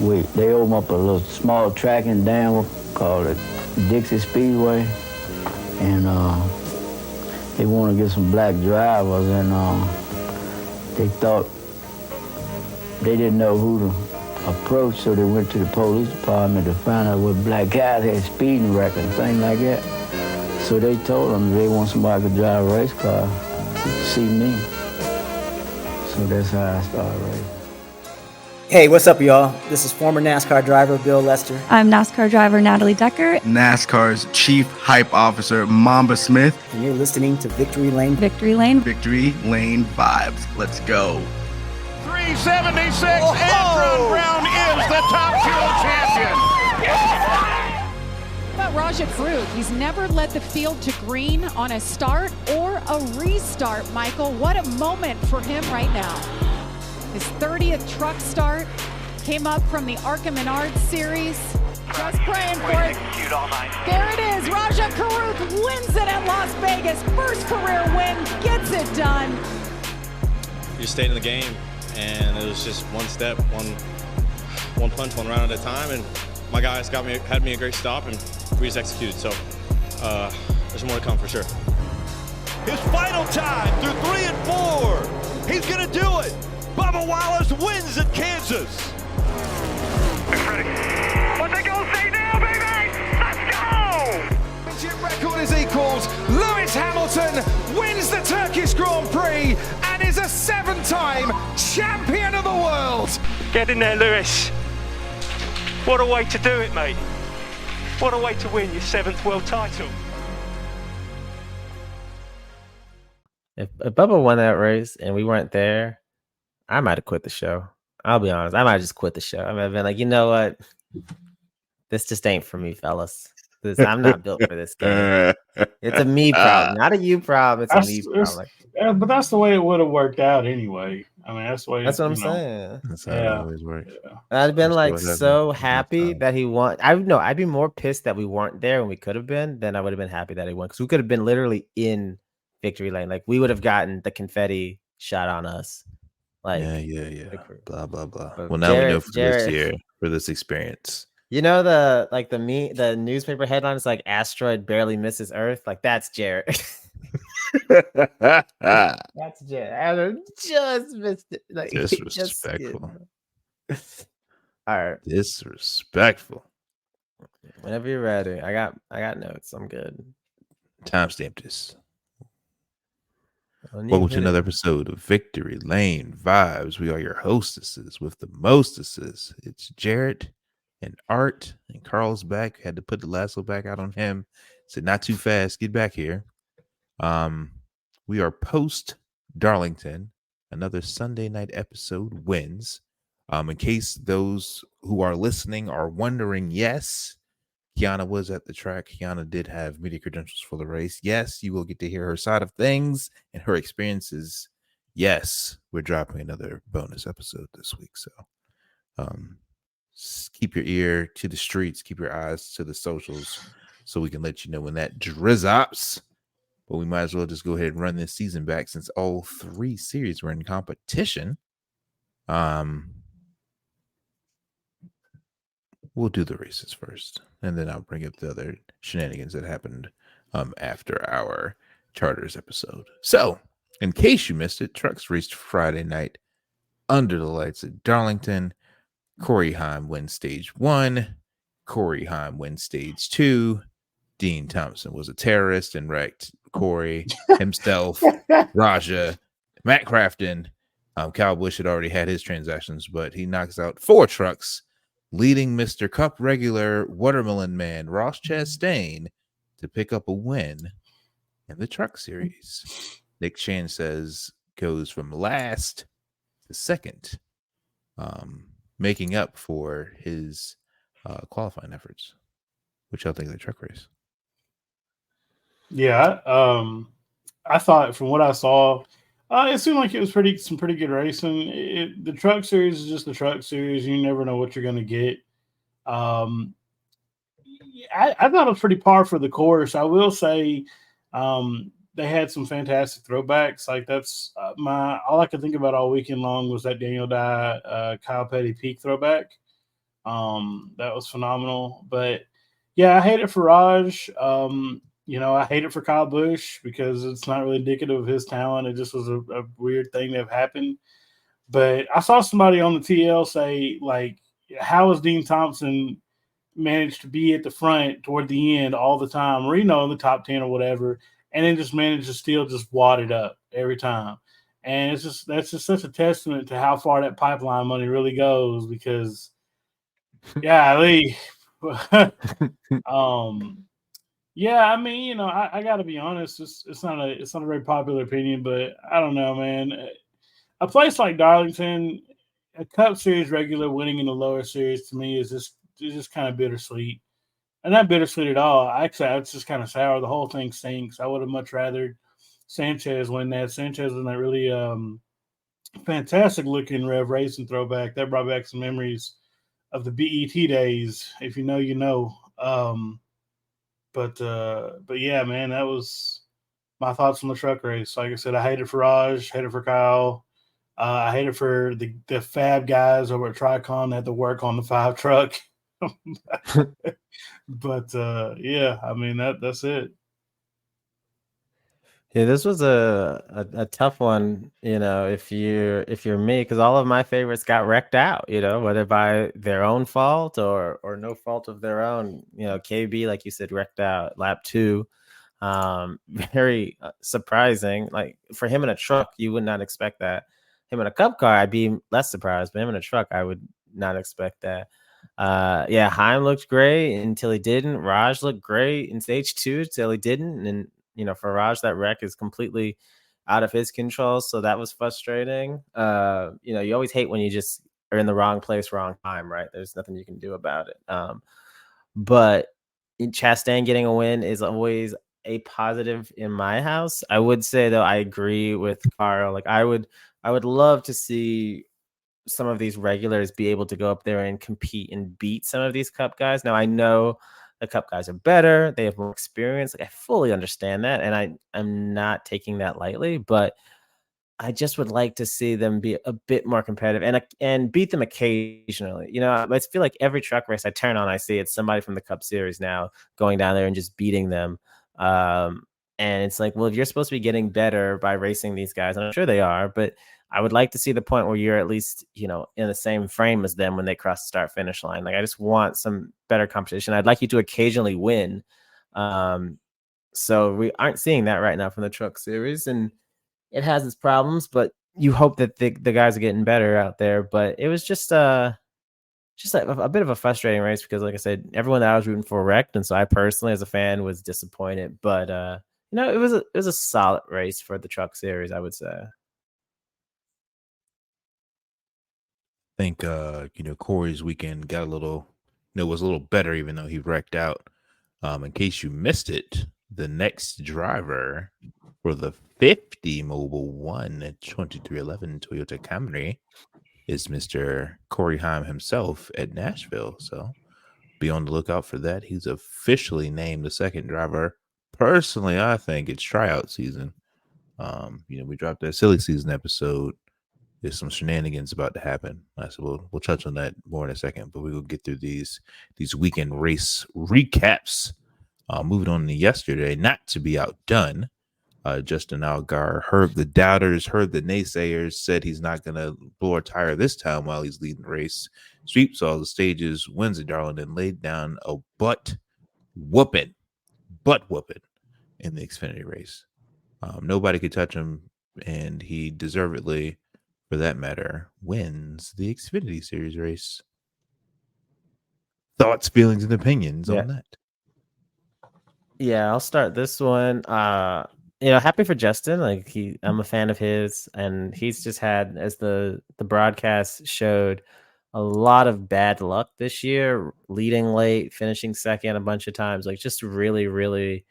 they opened up a little small track in Danville called the Dixie Speedway, and they wanted to get some black drivers, and they thought they didn't know who to approach, so they went to the police department to find out what black guys had speeding records and things like that. So they told them they want somebody to drive a race car to see me. So that's how I started racing. Hey, what's up, y'all? This is former NASCAR driver Bill Lester. I'm NASCAR driver Natalie Decker. NASCAR's Chief Hype Officer Mamba Smith. And you're listening to Victory Lane. Victory Lane. Victory Lane Vibes. Let's go. 376, Antron Brown is the top fuel champion. About Rajat Fruit, he's never led the field to green on a start or a restart, Michael. What a moment for him right now. His 30th truck start came up from the Arkham and Ard series. Just praying for it. There it is. Rajat Caruth wins it at Las Vegas. First career win, gets it done. You stayed in the game, and it was just one step, one punch, one round at a time. And my guys had me a great stop, and we just executed. So there's more to come for sure. His final time through 3 and 4. He's gonna do it. Bubba Wallace wins at Kansas. What they gonna say now, baby? Let's go! Championship record is equals. Lewis Hamilton wins the Turkish Grand Prix and is a 7-time champion of the world. Get in there, Lewis. What a way to do it, mate. What a way to win your 7th world title. If Bubba won that race and we weren't there, I might have quit the show. I'll be honest. I might have just quit the show. I might have been like, you know what? This just ain't for me, fellas. I'm not built for this game. It's a me problem, not a you problem. It's a me problem. But that's the way it would have worked out anyway. I mean, that's the way. That's what I'm saying. That's how it always works. Yeah. I'd been like so happy that he won. I'd be more pissed that we weren't there when we could have been than I would have been happy that he won, because we could have been literally in victory lane. Like we would have gotten the confetti shot on us. Like yeah. Blah blah blah. But Well, now we know for Jared, this year, for this experience. You know the newspaper headline is like asteroid barely misses Earth. Like that's Jared. That's Jared. I just missed it. Like, Disrespectful. All right. Disrespectful. Whenever you're ready, I got notes. I'm good. Timestamp this. Welcome to another episode of Victory Lane Vibes. We are your hostesses with the mostesses. It's Jarrett and Art, and Carl's back. Had to put the lasso back out on him. Said, not too fast. Get back here. We are post Darlington. Another Sunday night episode wins. In case those who are listening are wondering, yes, Kianna was at the track. Kianna did have media credentials for the race. Yes, you will get to hear her side of things and her experiences. Yes, we're dropping another bonus episode this week. So keep your ear to the streets, keep your eyes to the socials so we can let you know when that drizzops. But we might as well just go ahead and run this season back since all 3 series were in competition. We'll do the races first, and then I'll bring up the other shenanigans that happened after our Charters episode. So, in case you missed it, trucks raced Friday night under the lights at Darlington. Corey Heim wins stage 1. Corey Heim wins stage 2. Dean Thompson was a terrorist and wrecked Corey himself, Raja, Matt Crafton. Kyle Busch had already had his transactions, but he knocks out 4 trucks, leading Mr. Cup regular Watermelon Man Ross Chastain to pick up a win in the truck series. Nick Chan says goes from last to second, making up for his qualifying efforts. What y'all think of the truck race? Yeah, I thought from what I saw, it seemed like it was some pretty good racing. The truck series is just the truck series. You never know what you're going to get. I thought it was pretty par for the course. I will say they had some fantastic throwbacks. Like that's all I could think about all weekend long was that Daniel Dye, Kyle Petty peak throwback. That was phenomenal. But yeah, I hate it for Raj. I hate it for Kyle Busch because it's not really indicative of his talent. It just was a weird thing that happened. But I saw somebody on the TL say, like, how is Dean Thompson managed to be at the front toward the end all the time, or, in the top 10 or whatever, and then just managed to still just wad it up every time. And that's just such a testament to how far that pipeline money really goes because, golly. Yeah, I mean, I got to be honest. It's not a very popular opinion, but I don't know, man. A place like Darlington, a Cup Series regular winning in the lower series to me is just kind of bittersweet, and not bittersweet at all. Actually, it's just kind of sour. The whole thing stinks. I would have much rather Sanchez win that. Sanchez was that really fantastic looking Rev Racing throwback that brought back some memories of the BET days. If you know, you know. But yeah, man, that was my thoughts on the truck race. Like I said, I hate it for Raj, hate it for Kyle. I hate it for the Fab guys over at Tricon that had to work on the 5 truck. But yeah, I mean that's it. Yeah, this was a tough one, if you're me, because all of my favorites got wrecked out, whether by their own fault or no fault of their own. KB, like you said, wrecked out lap 2. Very surprising. Like for him in a truck, you would not expect that. Him in a Cup car, I'd be less surprised, but him in a truck, I would not expect that. Yeah, Heim looked great until he didn't. Raj looked great in stage 2 till he didn't, and for Raj, that wreck is completely out of his control. So that was frustrating. You always hate when you just are in the wrong place, wrong time, right? There's nothing you can do about it. But Chastain getting a win is always a positive in my house. I would say, though, I agree with Carl. Like I would love to see some of these regulars be able to go up there and compete and beat some of these Cup guys. Now I know the Cup guys are better. They have more experience. Like I fully understand that. And I'm not taking that lightly, but I just would like to see them be a bit more competitive and beat them occasionally. I feel like every truck race I turn on, I see it's somebody from the Cup Series now going down there and just beating them. And it's like, well, if you're supposed to be getting better by racing these guys, and I'm sure they are, but I would like to see the point where you're at least, in the same frame as them when they cross the start finish line. Like I just want some better competition. I'd like you to occasionally win. So we aren't seeing that right now from the Truck Series, and it has its problems, but you hope that the guys are getting better out there. But it was just a bit of a frustrating race because, like I said, everyone that I was rooting for wrecked, and so I personally, as a fan, was disappointed. But it was a solid race for the Truck Series, I would say. I think Corey's weekend got was a little better, even though he wrecked out. In case you missed it, the next driver for the 50 Mobile 1 2311 Toyota Camry is Mr. Corey Heim himself at Nashville. So be on the lookout for that. He's officially named the second driver. Personally, I think it's tryout season. We dropped that silly season episode. There's some shenanigans about to happen. So we'll touch on that more in a second, but we will get through these weekend race recaps. Moving on to yesterday, not to be outdone. Justin Allgaier heard the doubters, heard the naysayers, said he's not going to blow a tire this time while he's leading the race. Sweeps all the stages, wins at Darlington, laid down a butt whooping in the Xfinity race. Nobody could touch him, and he deservedly, for that matter, wins the Xfinity Series race. Thoughts, feelings, and opinions on that? Yeah, I'll start this one. Happy for Justin. Like I'm a fan of his, and he's just had, as the broadcast showed, a lot of bad luck this year, leading late, finishing second a bunch of times. Like just really, really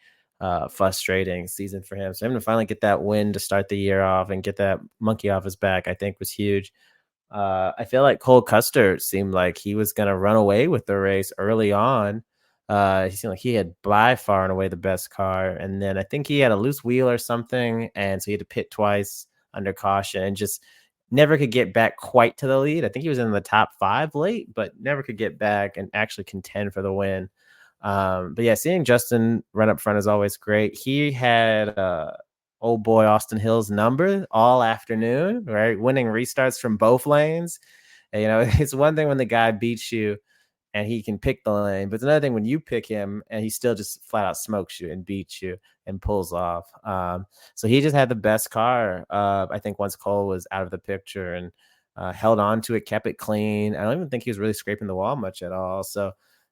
frustrating season for him. So him to finally get that win to start the year off and get that monkey off his back, I think was huge. I feel like Cole Custer seemed like he was going to run away with the race early on. He seemed like he had by far and away the best car. And then I think he had a loose wheel or something. And so he had to pit twice under caution. And just never could get back quite to the lead. I think he was in the top 5 late, but never could get back and actually contend for the win. But yeah, seeing Justin run up front is always great. He had old boy Austin Hill's number all afternoon, right? Winning restarts from both lanes. And, it's one thing when the guy beats you and he can pick the lane, but it's another thing when you pick him and he still just flat out smokes you and beats you and pulls off. So he just had the best car. I think once Cole was out of the picture and held on to it, kept it clean. I don't even think he was really scraping the wall much at all. So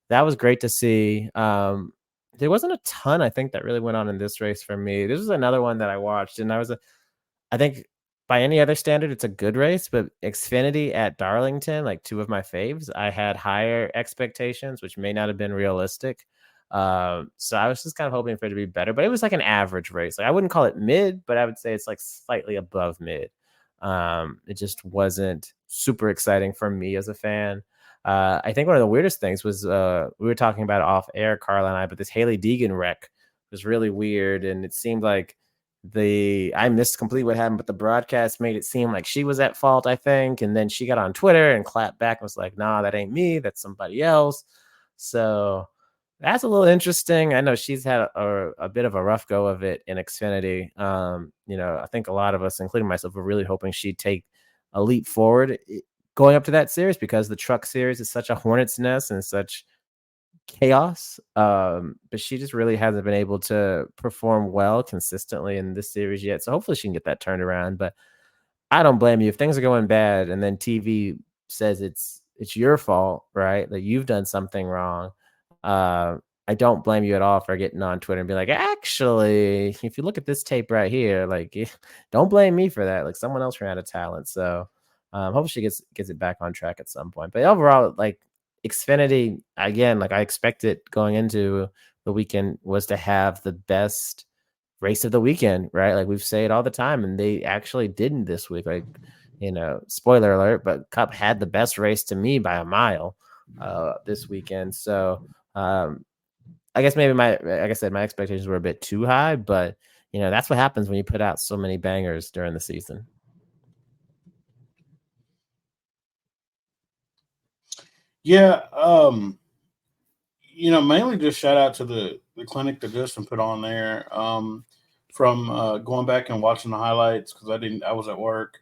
that was great to see. There wasn't a ton, I think, that really went on in this race for me. This was another one that I watched, and I think by any other standard, it's a good race, but Xfinity at Darlington, like 2 of my faves, I had higher expectations, which may not have been realistic. So I was just kind of hoping for it to be better, but it was like an average race. Like I wouldn't call it mid, but I would say it's like slightly above mid. It just wasn't super exciting for me as a fan. I think one of the weirdest things was we were talking about it off air, Carla and I, but this Haley Deegan wreck was really weird, and it seemed like I missed completely what happened, but the broadcast made it seem like she was at fault, I think, and then she got on Twitter and clapped back and was like, "Nah, that ain't me, that's somebody else." So that's a little interesting. I know she's had a bit of a rough go of it in Xfinity. I think a lot of us, including myself, were really hoping she'd take a leap forward going up to that series, because the truck series is such a hornet's nest and such chaos. But she just really hasn't been able to perform well consistently in this series yet. So hopefully she can get that turned around. But I don't blame you if things are going bad and then TV says it's your fault, right? That you've done something wrong. I don't blame you at all for getting on Twitter and be like, actually, if you look at this tape right here, like, don't blame me for that. Like, someone else ran out of talent. So hopefully she gets it back on track at some point. But overall, like, Xfinity, again, like I expected going into the weekend, was to have the best race of the weekend, right? Like we've said it all the time, and they actually didn't this week. Like, spoiler alert, but Cup had the best race to me by a mile this weekend. So I guess maybe like I said, my expectations were a bit too high, but that's what happens when you put out so many bangers during the season. Yeah, mainly just shout out to the clinic that Justin put on there. From going back and watching the highlights, because I was at work.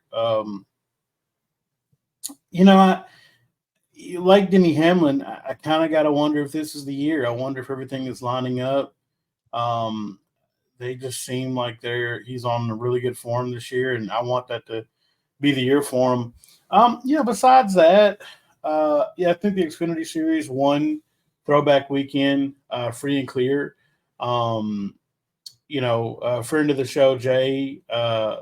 Like Denny Hamlin, I kind of got to wonder if this is the year. I wonder if everything is lining up. They just seem like he's on a really good form this year, and I want that to be the year for him. Besides that, I think the Xfinity Series won throwback weekend, free and clear. A friend of the show, Jay,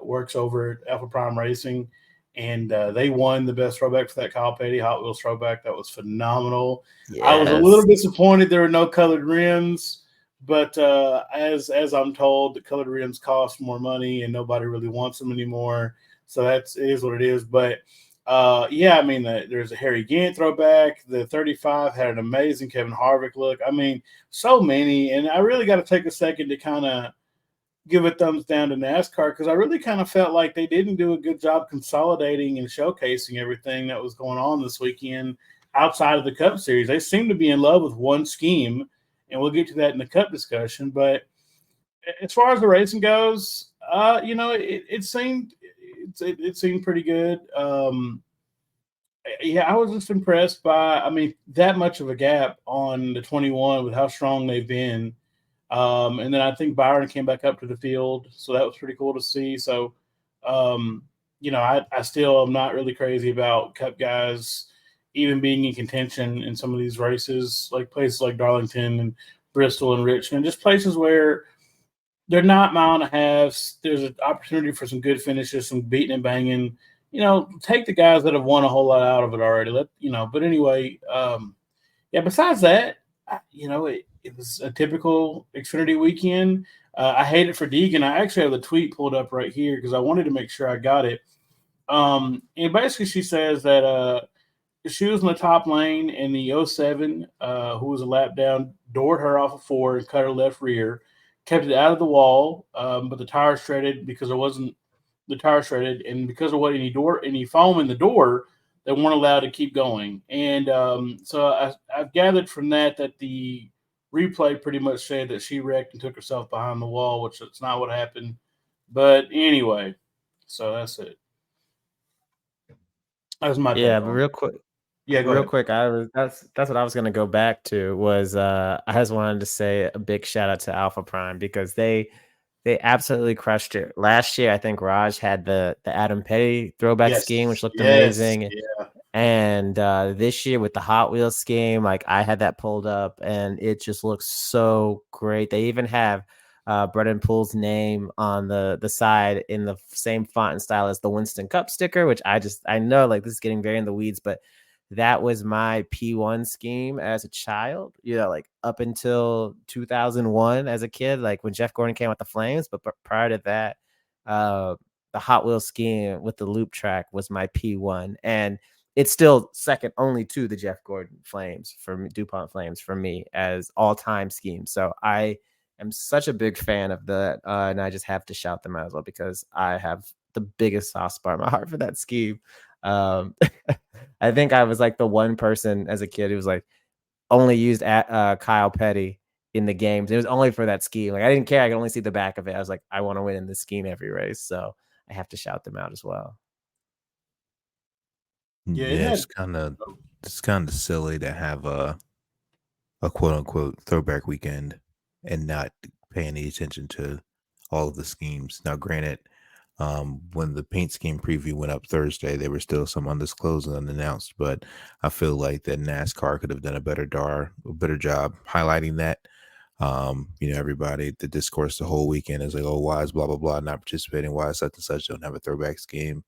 works over at Alpha Prime Racing, and they won the best throwback for that Kyle Petty Hot Wheels throwback. That was phenomenal. Yes. I was a little disappointed there were no colored rims, but as I'm told, the colored rims cost more money and nobody really wants them anymore. So it is what it is. But there's a Harry Gant throwback. The 35 had an amazing Kevin Harvick look. I mean, so many. And I really got to take a second to kind of give a thumbs down to NASCAR, because I really kind of felt like they didn't do a good job consolidating and showcasing everything that was going on this weekend outside of the Cup Series. They seem to be in love with one scheme, and we'll get to that in the Cup discussion. But as far as the racing goes, it seemed pretty good. I was just impressed by, that much of a gap on the 21 with how strong they've been. And then I think Byron came back up to the field, so that was pretty cool to see. So, I still am not really crazy about Cup guys even being in contention in some of these races, like places like Darlington and Bristol and Richmond, just places where they're not mile and a halves. There's an opportunity for some good finishes, some beating and banging. Take the guys that have won a whole lot out of it already. But anyway, besides that, it was a typical Xfinity weekend. I hate it for Deegan. I actually have the tweet pulled up right here because I wanted to make sure I got it. And basically she says that she was in the top lane and the 07, who was a lap down, doored her off of 4 and cut her left rear, kept it out of the wall, but the tires shredded because there wasn't the tire shredded, and because of what any foam in the door, they weren't allowed to keep going. And so I've gathered from that the replay pretty much said that she wrecked and took herself behind the wall, which that's not what happened. But anyway, so that's it. That's my Yeah, take but on real it. quick, Yeah, go real ahead. quick, that's what I was gonna go back to was I just wanted to say a big shout out to Alpha Prime because they absolutely crushed it. Last year, I think Raj had the Adam Petty throwback scheme, which looked amazing. Yeah. And this year with the Hot Wheels scheme, like I had that pulled up and it just looks so great. They even have Brendan Poole's name on the side in the same font and style as the Winston Cup sticker, which I know like this is getting very in the weeds, but that was my P1 scheme as a child, like up until 2001 as a kid, like when Jeff Gordon came out the Flames. But prior to that, the Hot Wheels scheme with the loop track was my P1. And it's still second only to the Jeff Gordon Flames for me, DuPont Flames for me as all-time scheme. So I am such a big fan of that, and I just have to shout them out as well because I have the biggest soft spot in my heart for that scheme. I think I was like the one person as a kid who was like only used Kyle Petty in the games. It was only for that scheme. Like I didn't care. I could only see the back of it. I was like, I want to win in this scheme every race. So I have to shout them out as well. Yeah, it's kind of silly to have a quote unquote throwback weekend and not pay any attention to all of the schemes. Now, granted, when the paint scheme preview went up Thursday, there were still some undisclosed and unannounced, but I feel like that NASCAR could have done a better job highlighting that. Everybody, the discourse the whole weekend is like, oh, why is blah blah blah not participating? Why is such and such don't have a throwback scheme?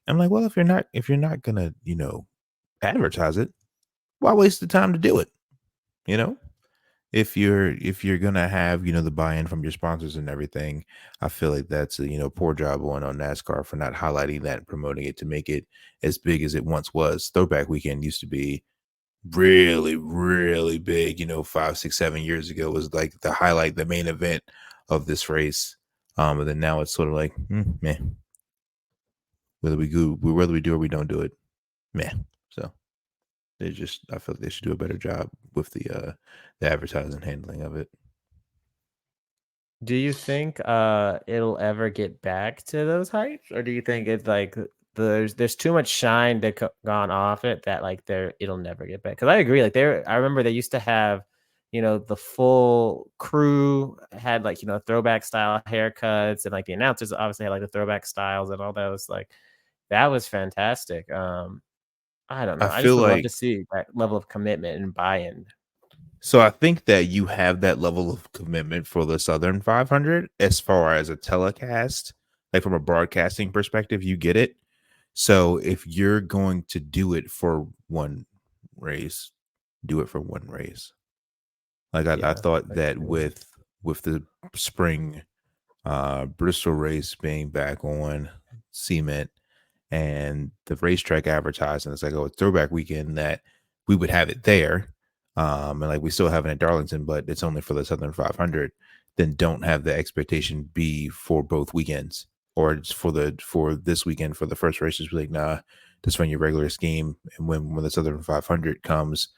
I'm like, well, if you're not gonna, advertise it, why waste the time to do it? If you're gonna have, the buy-in from your sponsors and everything, I feel like that's a, poor job on NASCAR for not highlighting that and promoting it to make it as big as it once was. Throwback weekend used to be really, really big, 5, 6, 7 years ago was like the highlight, the main event of this race. And then now it's sort of like, meh. Whether we do or we don't do it, meh. So I feel like they should do a better job with the advertising handling of it. Do you think it'll ever get back to those heights, or do you think it's like there's too much shine gone off it that like it'll never get back? Because I agree, like I remember they used to have, the full crew had like throwback style haircuts, and like the announcers obviously had like the throwback styles and all those. Like that was fantastic. I don't know. I just would love to see that level of commitment and buy-in. So I think that you have that level of commitment for the Southern 500 as far as a telecast, like from a broadcasting perspective, you get it. So if you're going to do it for one race, do it for one race. Like I thought that with the spring Bristol race being back on cement and the racetrack advertising, it's like, oh, it's throwback weekend, that we would have it there. And like we still have it at Darlington, but it's only for the Southern 500. Then don't have the expectation be for both weekends, or it's for this weekend for the first races. Be like, nah, just run your regular scheme. And when the Southern 500 comes,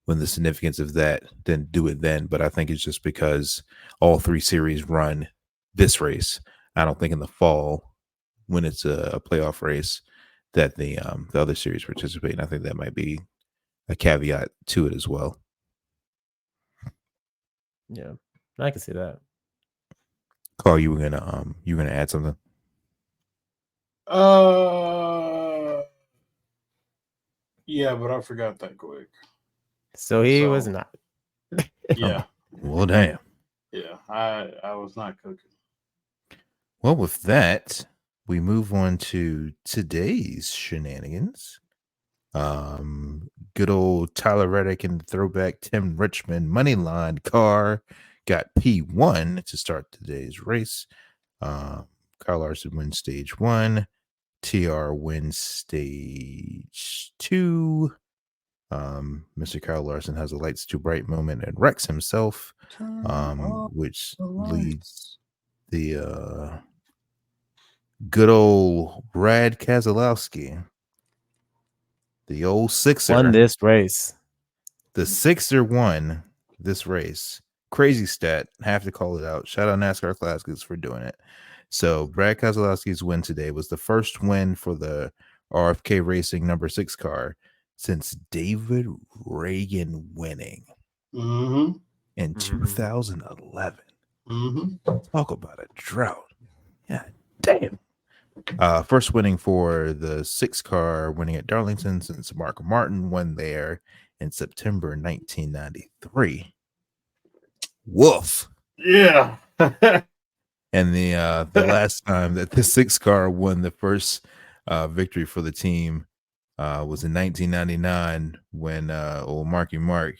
when the significance of that, then do it then. But I think it's just because all three series run this race. I don't think in the fall, when it's a playoff race, that the other series participate. And I think that might be a caveat to it as well. Yeah, I can see that. Carl, you were gonna add something? Yeah, but I forgot that quick. So he was not. Yeah. Well, damn. Yeah, I was not cooking. Well, with that, we move on to today's shenanigans. Good old Tyler Reddick and the throwback Tim Richmond money line car got P1 to start today's race. Kyle Larson wins stage 1. TR wins stage 2. Mr. Kyle Larson has a lights too bright moment and wrecks himself, which leads the Good old Brad Keselowski, the old Sixer. Won this race. The Sixer won this race. Crazy stat. Have to call it out. Shout out NASCAR Classics for doing it. So Brad Keselowski's win today was the first win for the RFK Racing number 6 car since David Reagan winning in 2011. Talk about a drought. Yeah, damn. First winning for the 6 car, winning at Darlington since Mark Martin won there in September 1993. Woof. Yeah. And the last time that the 6 car won the first victory for the team was in 1999 when old Marky Mark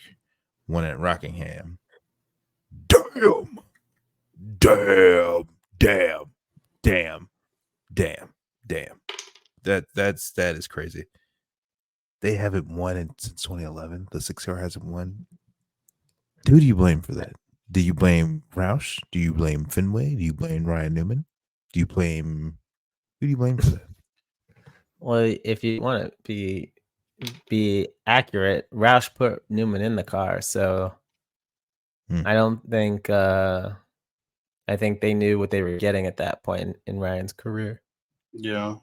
won at Rockingham. Damn. That is crazy. They haven't won since 2011. The 6 car hasn't won. Who do you blame for that? Do you blame Roush? Do you blame Fenway? Do you blame Ryan Newman? Who do you blame for that? Well, if you want to be accurate, Roush put Newman in the car, so I don't think I think they knew what they were getting at that point in Ryan's career. Yeah.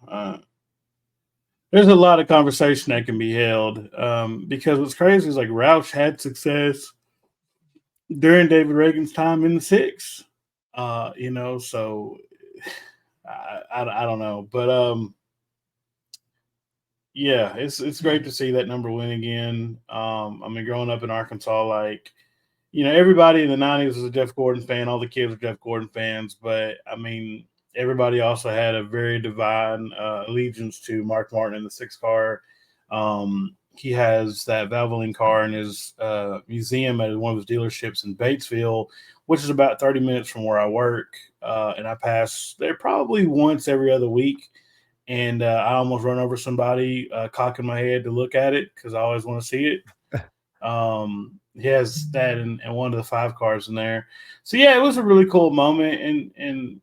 There's a lot of conversation that can be held because what's crazy is like Roush had success during David Reagan's time in the 6. So I don't know. But yeah, it's great to see that number win again. Growing up in Arkansas, like, everybody in the 90s was a Jeff Gordon fan. All the kids were Jeff Gordon fans. But, everybody also had a very divine allegiance to Mark Martin in the 6 car. He has that Valvoline car in his museum at one of his dealerships in Batesville, which is about 30 minutes from where I work. And I pass there probably once every other week. And I almost run over somebody cocking my head to look at it because I always want to see it. He has that and one of the 5 cars in there. So, yeah, it was a really cool moment. And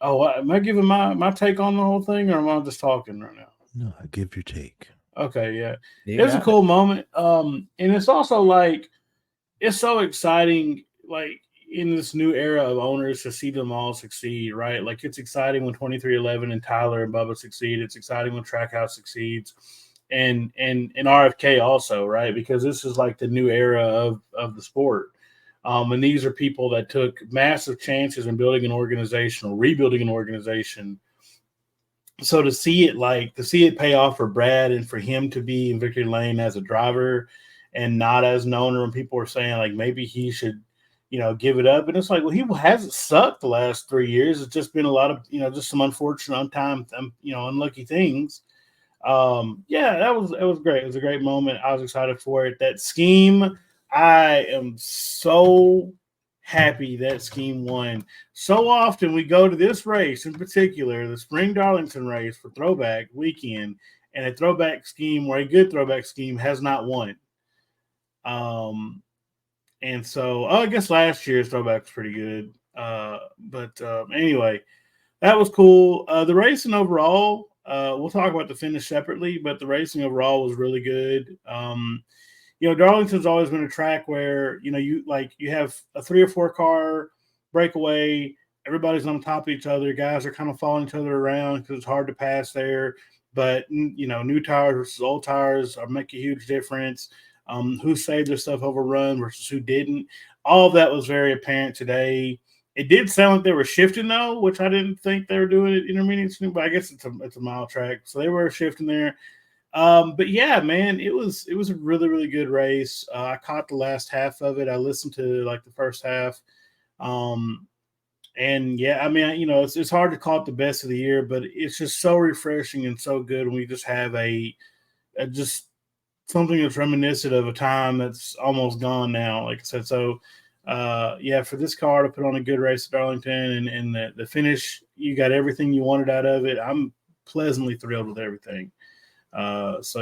am I giving my take on the whole thing, or am I just talking right now? No, give your take. Okay, yeah. It was a cool moment. And it's also like, it's so exciting, like, in this new era of owners to see them all succeed, right? Like, it's exciting when 2311 and Tyler and Bubba succeed. It's exciting when Trackhouse succeeds. And RFK also, right? Because this is like the new era of the sport. And these are people that took massive chances in building an organization or rebuilding an organization. So to see it pay off for Brad and for him to be in victory lane as a driver and not as an owner, and people were saying like maybe he should, give it up. And it's like, well, he hasn't sucked the last 3 years. It's just been a lot of, just some unfortunate unlucky things. That was great. It was a great moment. I was excited for it. That scheme, I am so happy that scheme won. So often we go to this race in particular, the Spring Darlington race for throwback weekend, and a throwback scheme or a good throwback scheme has not won. And so I guess last year's throwback was pretty good. Anyway, that was cool. The racing overall, we'll talk about the finish separately, but the racing overall was really good. Darlington's always been a track where, you have a 3 or 4 car breakaway. Everybody's on top of each other. Guys are kind of following each other around because it's hard to pass there. But, new tires versus old tires make a huge difference. Who saved their stuff overrun versus who didn't. All of that was very apparent today. It did sound like they were shifting, though, which I didn't think they were doing at intermediate, but I guess it's a mile track. So they were shifting there. But yeah, man, it was a really, really good race. I caught the last half of it. I listened to like the first half. And yeah, it's hard to call it the best of the year, but it's just so refreshing and so good when we just have a just something that's reminiscent of a time that's almost gone now. Like I said, so for this car to put on a good race at Darlington and the finish, you got everything you wanted out of it. I'm pleasantly thrilled with everything. That's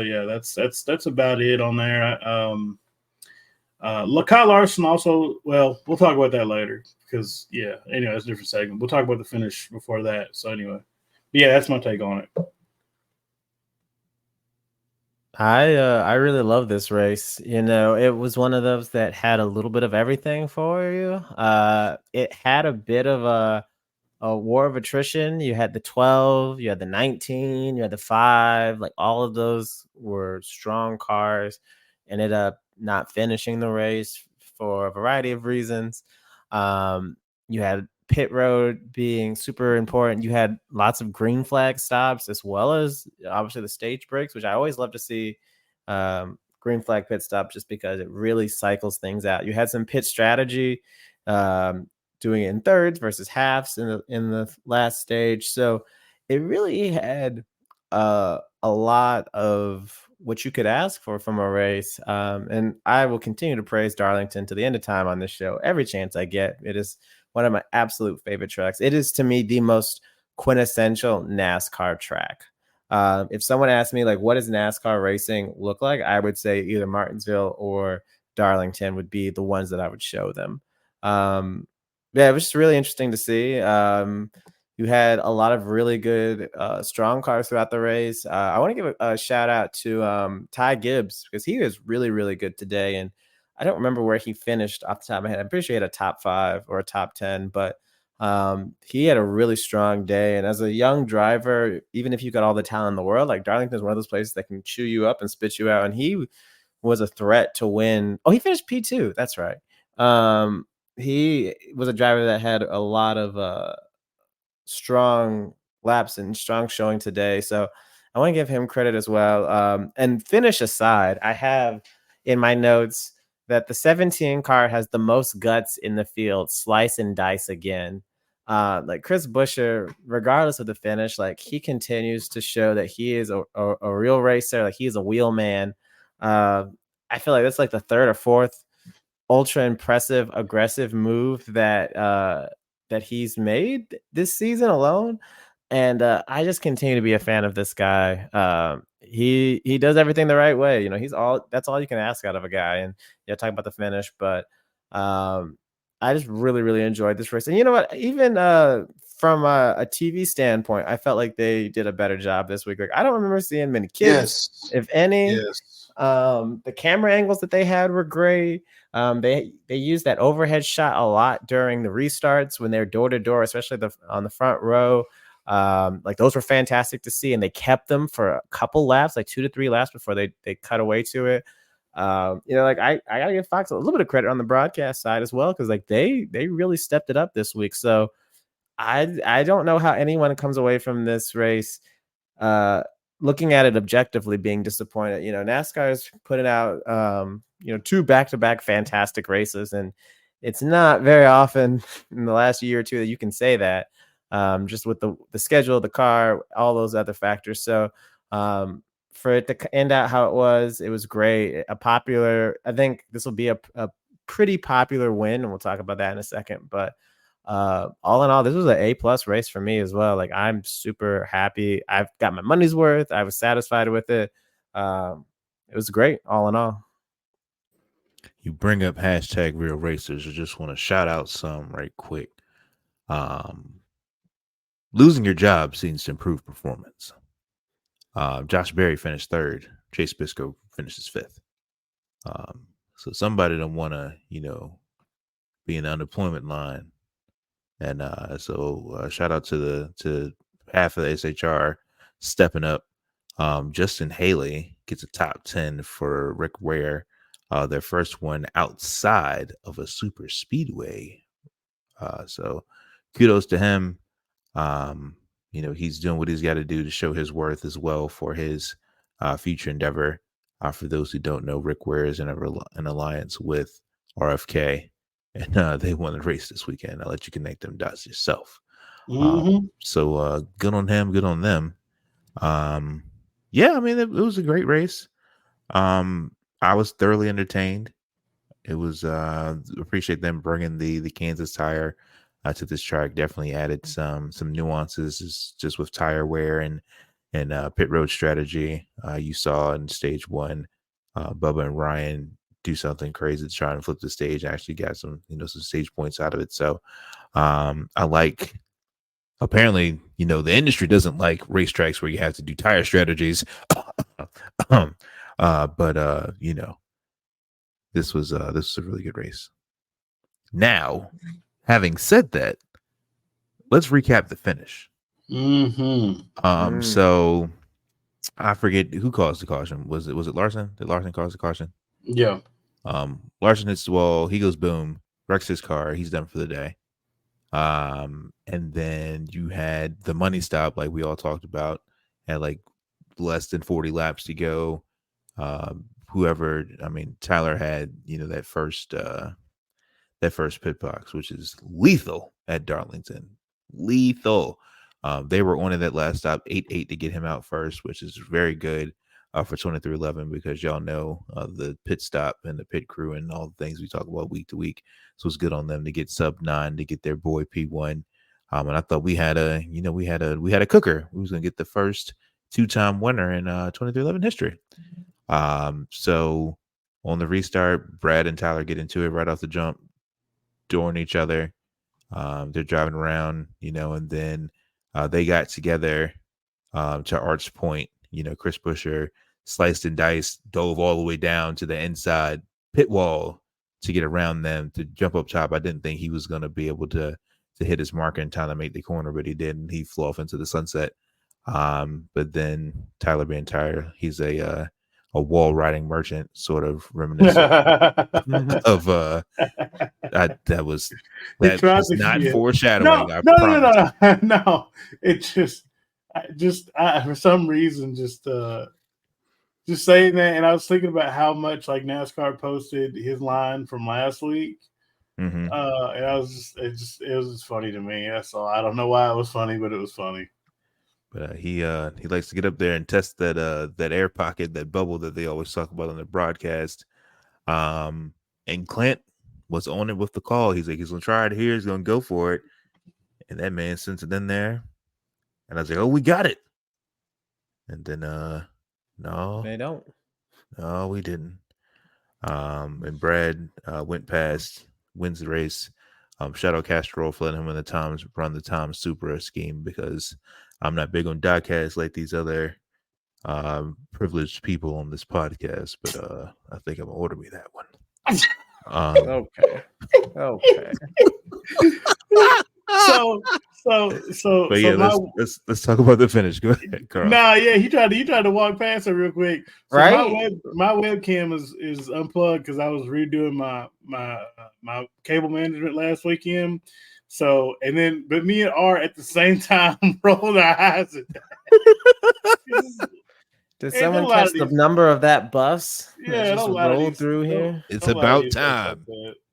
about it on there. Kyle Larson also, well, we'll talk about that later because anyway, it's a different segment. We'll talk about the finish before that. So anyway, Yeah, that's my take on it. I really love this race. You know, it was one of those that had a little bit of everything for you. It had a bit of a war of attrition. You had the 12, you had the 19, you had the 5. Like all of those were strong cars. Ended up not finishing the race for a variety of reasons. You had pit road being super important. You had lots of green flag stops as well as obviously the stage breaks, which I always love to see. Green flag pit stop just because it really cycles things out. You had some pit strategy. Doing it in thirds versus halves in the last stage. So it really had a lot of what you could ask for from a race. And I will continue to praise Darlington to the end of time on this show every chance I get. It is one of my absolute favorite tracks. It is to me the most quintessential NASCAR track. If someone asked me like, what does NASCAR racing look like? I would say either Martinsville or Darlington would be the ones that I would show them. Yeah, it was just really interesting to see. You had a lot of really good, strong cars throughout the race. I want to give a shout out to Ty Gibbs because he was really, really good today. And I don't remember where he finished off the top of my head. I'm pretty sure he had a top 5 or a top 10, but he had a really strong day. And as a young driver, even if you got all the talent in the world, like Darlington is one of those places that can chew you up and spit you out. And he was a threat to win. Oh, he finished P2. That's right. He was a driver that had a lot of strong laps and strong showing today. So I want to give him credit as well. And finish aside, I have in my notes that the 17 car has the most guts in the field, slice and dice again. Like Chris Buescher, regardless of the finish, like he continues to show that he is a real racer. Like he is a wheel man. I feel like that's like the 3rd or 4th ultra impressive, aggressive move that that he's made this season alone. And I just continue to be a fan of this guy. He does everything the right way. You know, that's all you can ask out of a guy. And yeah, talk about the finish, but I just really, really enjoyed this race. And you know what? Even from a TV standpoint, I felt like they did a better job this week. Like I don't remember seeing many kids, if any. Yes. The camera angles that they had were great. They used that overhead shot a lot during the restarts when they're door to door, especially on the front row. Like those were fantastic to see, and they kept them for a couple laps, like 2 to 3 laps before they cut away to it. You know, like I gotta give Fox a little bit of credit on the broadcast side as well, because like they really stepped it up this week. So I don't know how anyone comes away from this race looking at it objectively being disappointed. You know, NASCAR is putting out you know, 2 back-to-back fantastic races, and it's not very often in the last year or 2 that you can say that, just with the schedule of the car, all those other factors. So for it to end out how it was great. I think this will be a pretty popular win, and we'll talk about that in a second. But all in all, this was an A+ race for me as well. Like I'm super happy. I've got my money's worth. I was satisfied with it. It was great all in all. You bring up hashtag real racers. I just want to shout out some right quick. Losing your job seems to improve performance. Josh Berry finished 3rd. Chase Briscoe finishes 5th. So somebody don't want to, you know, be in the unemployment line. And so shout out to half of the SHR stepping up. Justin Haley gets a top 10 for Rick Ware, their first one outside of a super speedway. So kudos to him. You know, he's doing what he's got to do to show his worth as well for his future endeavor. For those who don't know, Rick Ware is in an alliance with RFK, and they won the race this weekend. I'll let you connect them dots yourself. So good on him, good on them. Yeah, I mean, it was a great race. I was thoroughly entertained. It was appreciate them bringing the Kansas tire to this track. Definitely added some nuances just with tire wear and pit road strategy. You saw in stage 1, Bubba and Ryan do something crazy to try and flip the stage. I actually got some stage points out of it. So I like apparently, the industry doesn't like racetracks where you have to do tire strategies. But this was a really good race. Now, having said that, let's recap the finish. Mm-hmm. So I forget who caused the caution. Was it Larson? Did Larson cause the caution? Yeah. Larson hits the wall. He goes boom, wrecks his car. He's done for the day. And then you had the money stop, like we all talked about, at like less than 40 laps to go. Tyler had that first pit box, which is lethal at Darlington. Lethal. They were on at that last stop, 8-8 to get him out first, which is very good for 23-11 because y'all know the pit stop and the pit crew and all the things we talk about week to week. So it's good on them to get sub 9 to get their boy P1. And I thought we had a cooker. We was gonna get the first 2-time winner in 23-11 history. So on the restart, Brad and Tyler get into it right off the jump, dooring each other. They're driving around, and then they got together to Art's point. Chris Buescher sliced and diced, dove all the way down to the inside pit wall to get around them to jump up top. I didn't think he was going to be able to hit his marker in time to make the corner, but he did, and he flew off into the sunset. But then Tyler being Tyler, he's a wall riding merchant, sort of reminiscent of that was not foreshadowing. No. It just for some reason just saying that, and I was thinking about how much like NASCAR posted his line from last week. Mm-hmm. And I was it was just funny to me. That's all. I don't know why it was funny, but it was funny. But he likes to get up there and test that air pocket, that bubble that they always talk about on the broadcast. And Clint was on it with the call. He's like, he's gonna try it here. He's gonna go for it. And that man sent it in there. And I was like, oh, we got it. And then no, they don't. No, we didn't. And Brad went past, wins the race. Shadow Castro for letting him run the Tom Supra scheme because I'm not big on diecast like these other privileged people on this podcast, but I think I'm gonna order me that one. Okay. But yeah, let's talk about the finish. Go ahead, Carl. Nah, yeah, he tried to walk past it real quick. So right? My webcam is unplugged because I was redoing my cable management last weekend. So but me and R at the same time rolled our eyes at that. Did someone catch the number of that bus? Yeah, just rolled through here. It's about time.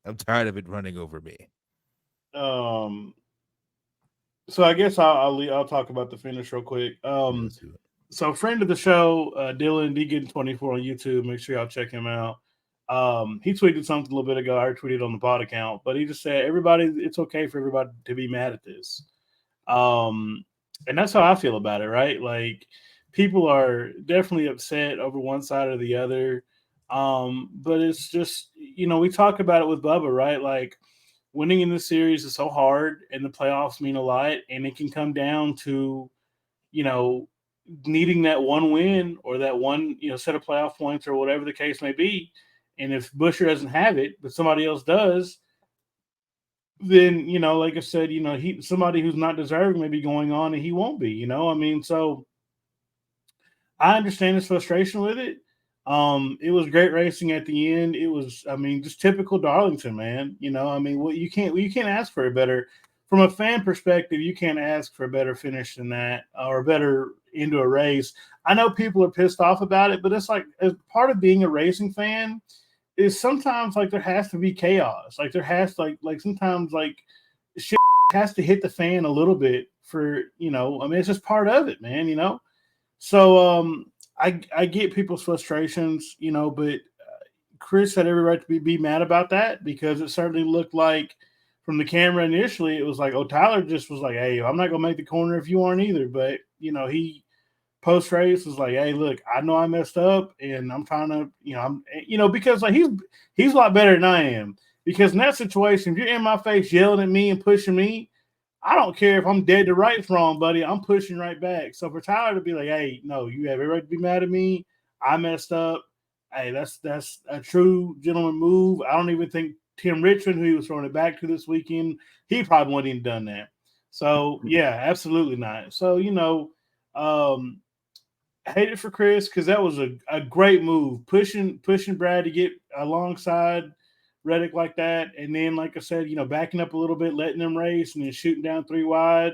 I'm tired of it running over me. So I guess I'll talk about the finish real quick. So friend of the show, Dylan D-Getting24 on YouTube. Make sure y'all check him out. He tweeted something a little bit ago. I retweeted on the pod account, but he just said, it's okay for everybody to be mad at this. And that's how I feel about it, right? Like people are definitely upset over one side or the other. But it's just, we talk about it with Bubba, right? Like winning in this series is so hard and the playoffs mean a lot. And it can come down to, needing that one win or that one, set of playoff points or whatever the case may be. And if Buescher doesn't have it, but somebody else does, then, like I said, somebody who's not deserving may be going on and he won't be, so I understand his frustration with it. It was great racing at the end. It was, just typical Darlington, man. You can't ask for a better, from a fan perspective, you can't ask for a better finish than that or a better into a race. I know people are pissed off about it, but it's like, as part of being a racing fan is sometimes like there has to be chaos. Like there has to, like sometimes like shit has to hit the fan a little bit for, it's just part of it, man, So, I get people's frustrations, but Chris had every right to be mad about that because it certainly looked like from the camera initially, it was like, oh, Tyler just was like, hey, I'm not going to make the corner if you aren't either. But, he post-race was like, hey, look, I know I messed up and I'm trying to, because like he's a lot better than I am. Because in that situation, if you're in my face yelling at me and pushing me, I don't care if I'm dead to rights wrong, buddy. I'm pushing right back. So for Tyler to be like, hey, no, you have every right to be mad at me. I messed up. Hey, that's a true gentleman move. I don't even think Tim Richmond, who he was throwing it back to this weekend, he probably wouldn't even done that. So yeah, absolutely not. So hate it for Chris because that was a great move, pushing Brad to get alongside Reddick like that, and then like I said, backing up a little bit, letting them race, and then shooting down 3 wide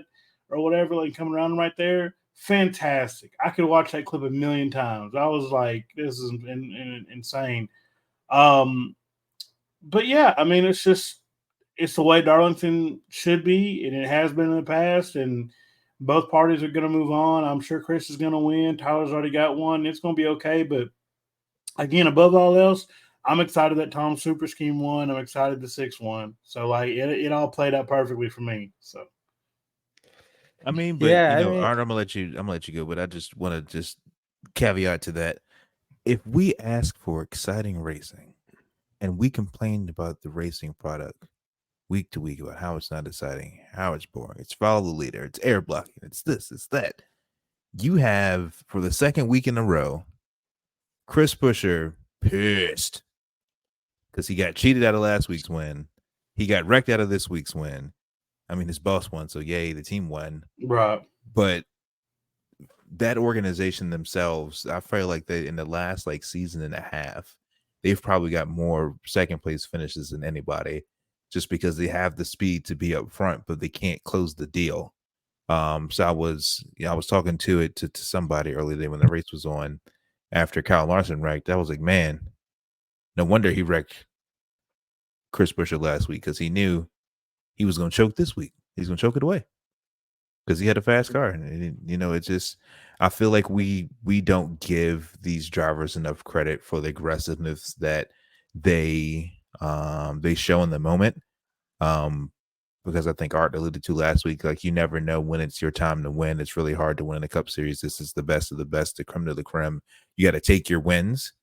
or whatever, like coming around right there. Fantastic! I could watch that clip a million times. I was like, this is insane. But yeah, I mean, it's the way Darlington should be, and it has been in the past, and both parties are going to move on. I'm sure Chris is going to win. Tyler's already got one. It's going to be okay. But again, above all else, I'm excited that Tom's Super Scheme won. I'm excited the 6 won. So like it all played out perfectly for me. So I mean, but Art, I'm gonna let you go, but I just want to just caveat to that. If we ask for exciting racing and we complained about the racing product week to week about how it's not exciting, how it's boring, it's follow the leader, it's air blocking, it's this, it's that. You have, for the second week in a row, Chris Buescher pissed because he got cheated out of last week's win. He got wrecked out of this week's win. I mean, his boss won, so yay, the team won. Right. But that organization themselves, I feel like they in the last like season and a half, they've probably got more second place finishes than anybody, just because they have the speed to be up front, but they can't close the deal. So I was talking to somebody earlier today when the race was on after Kyle Larson wrecked. I was like, man, no wonder he wrecked Chris Buescher last week, because he knew he was going to choke this week. He's going to choke it away because he had a fast car. And it's just, I feel like we don't give these drivers enough credit for the aggressiveness that they show in the moment. Because I think Art alluded to last week, like, you never know when it's your time to win. It's really hard to win in a Cup Series. This is the best of the best, the creme de la creme. You got to take your wins.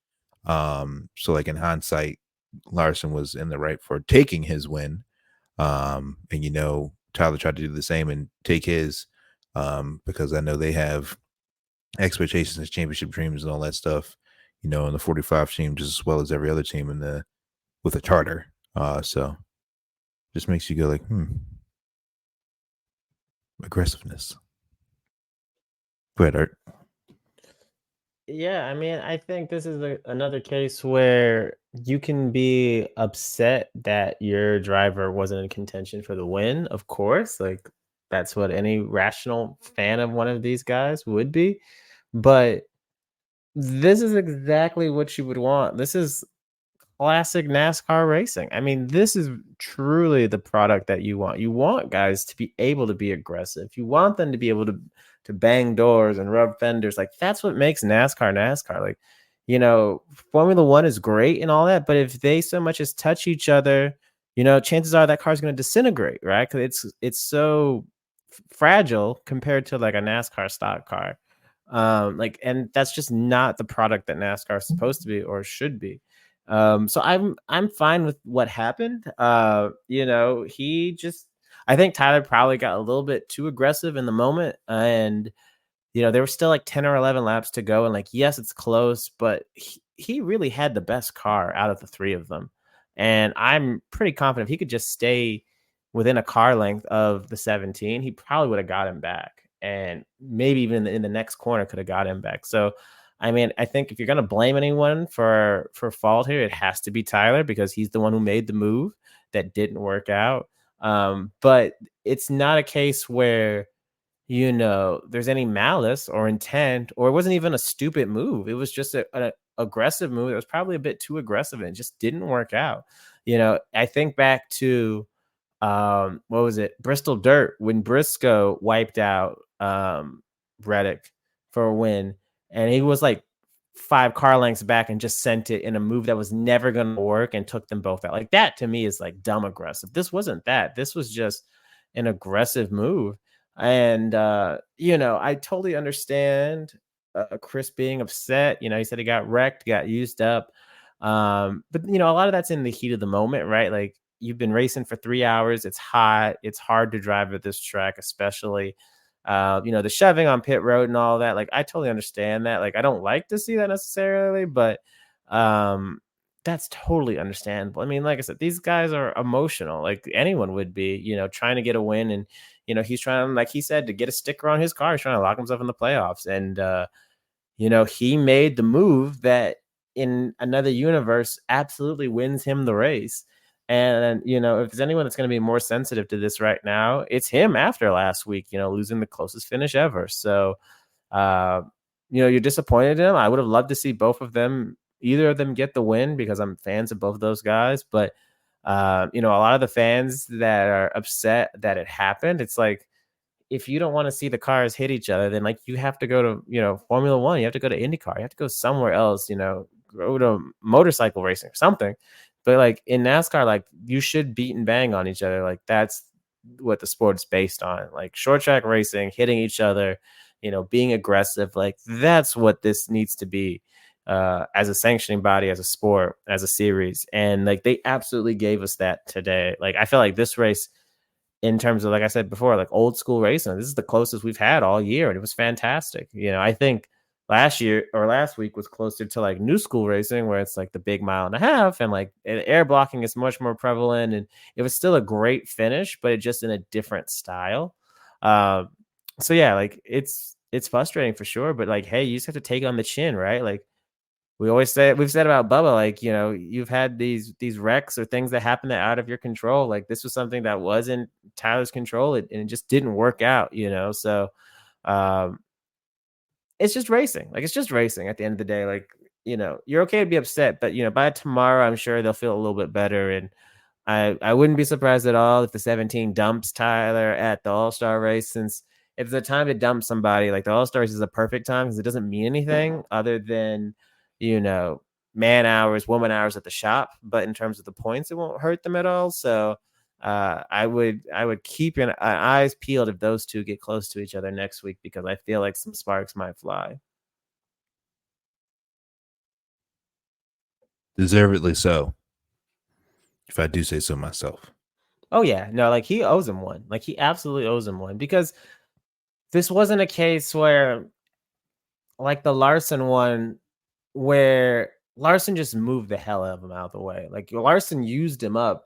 So like in hindsight, Larson was in the right for taking his win. And Tyler tried to do the same and take his, because I know they have expectations and championship dreams and all that stuff, in the 45 team, just as well as every other team with a charter. So just makes you go like, aggressiveness. Go ahead, Art. Yeah, I mean, I think this is another case where you can be upset that your driver wasn't in contention for the win. Of course, like, that's what any rational fan of one of these guys would be. But this is exactly what you would want. This is classic NASCAR racing. I mean, this is truly the product that you want. You want guys to be able to be aggressive. You want them to be able to bang doors and rub fenders. Like, that's what makes NASCAR. Like, Formula One is great and all that, but if they so much as touch each other, chances are that car's going to disintegrate, right? Because it's so fragile compared to like a NASCAR stock car. And that's just not the product that NASCAR is supposed to be or should be. So I'm fine with what happened. I think Tyler probably got a little bit too aggressive in the moment, and there were still like 10 or 11 laps to go, and like, yes, it's close, but he really had the best car out of the 3 of them, and I'm pretty confident if he could just stay within a car length of the 17, he probably would have got him back, and maybe even in the next corner could have got him back. So I mean, I think if you're going to blame anyone for fault here, it has to be Tyler, because he's the one who made the move that didn't work out. But it's not a case where, there's any malice or intent, or it wasn't even a stupid move. It was just an aggressive move. It was probably a bit too aggressive and it just didn't work out. I think back to, what was it? Bristol Dirt, when Briscoe wiped out Reddick for a win. And he was like 5 car lengths back and just sent it in a move that was never going to work and took them both out. Like, that to me is like dumb aggressive. This wasn't that. This was just an aggressive move. And, I totally understand Chris being upset. He said he got wrecked, got used up. But, a lot of that's in the heat of the moment, right? Like, you've been racing for 3 hours. It's hot. It's hard to drive at this track, especially, the shoving on pit road and all that. Like, I totally understand that. Like, I don't like to see that necessarily, but that's totally understandable. I mean, like I said, these guys are emotional. Like anyone would be, trying to get a win. And, he's trying, like he said, to get a sticker on his car. He's trying to lock himself in the playoffs. And, he made the move that in another universe absolutely wins him the race. And, if there's anyone that's going to be more sensitive to this right now, it's him after last week, losing the closest finish ever. So, you're disappointed in him. I would have loved to see either of them get the win because I'm fans of both of those guys. But, a lot of the fans that are upset that it happened, it's like, if you don't want to see the cars hit each other, then like you have to go to, Formula One, you have to go to IndyCar, you have to go somewhere else, go to motorcycle racing or something. But like in NASCAR, like you should beat and bang on each other. Like that's what the sport's based on. Like short track racing, hitting each other, being aggressive. Like that's what this needs to be as a sanctioning body, as a sport, as a series. And like they absolutely gave us that today. Like I feel like this race, in terms of, like I said before, like old school racing, this is the closest we've had all year. And it was fantastic. I think last week was closer to like new school racing, where it's like the big 1.5 miles and like air blocking is much more prevalent. And it was still a great finish, but it just in a different style. So yeah, like it's frustrating for sure, but like, hey, you just have to take it on the chin, right? Like we've said about Bubba, like, you've had these wrecks or things that happen that out of your control. Like this was something that wasn't Tyler's control, and it just didn't work out, So it's just racing. Like it's just racing at the end of the day. Like, you're okay to be upset, but by tomorrow, I'm sure they'll feel a little bit better. And I wouldn't be surprised at all if the 17 dumps Tyler at the All-Star race, since if there's a time to dump somebody, like the All-Star race is a perfect time because it doesn't mean anything other than man hours, woman hours at the shop. But in terms of the points, it won't hurt them at all. So I would keep your eyes peeled if those two get close to each other next week, because I feel like some sparks might fly. Deservedly so, if I do say so myself. Oh yeah, no, like he owes him one. Like he absolutely owes him one, because this wasn't a case where like the Larson one, where Larson just moved the hell out of him out of the way. Like Larson used him up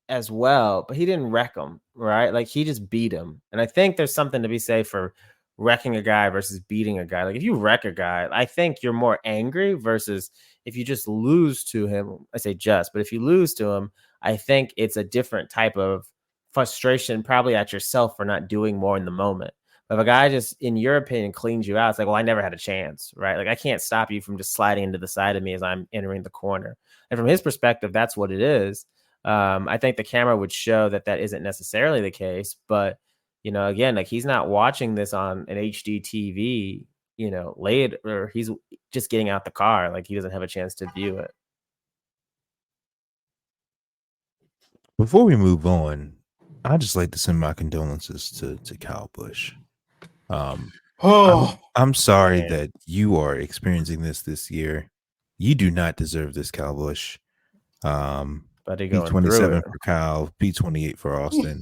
as well, but he didn't wreck him, right? Like he just beat him. And I think there's something to be said for wrecking a guy versus beating a guy. Like if you wreck a guy, I think you're more angry versus if you just lose to him. I say just, but if you lose to him, I think it's a different type of frustration, probably at yourself for not doing more in the moment. If a guy just, in your opinion, cleans you out, it's like, well, I never had a chance, right? Like I can't stop you from just sliding into the side of me as I'm entering the corner. And from his perspective, that's what it is. I think the camera would show that isn't necessarily the case, but again, like he's not watching this on an HD TV, late, or he's just getting out the car. Like he doesn't have a chance to view it. Before we move on, I'd just like to send my condolences to Kyle Busch. I'm sorry that you are experiencing this year. You do not deserve this, Kyle Busch. P27 for Kyle, P28 for Austin.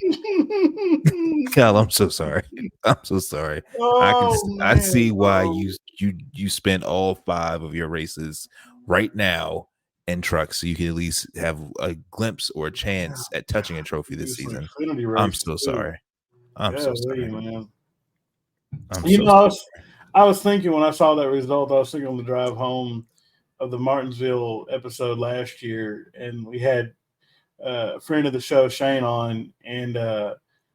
Kyle, I'm so sorry. I'm so sorry. I see why you spent all 5 of your races right now in trucks, so you can at least have a glimpse or a chance at touching a trophy this season. I'm so sorry. I'm so sorry, man. I was thinking when I saw that result, I was thinking on the drive home of the Martinsville episode last year, and we had a friend of the show, Shane, on, and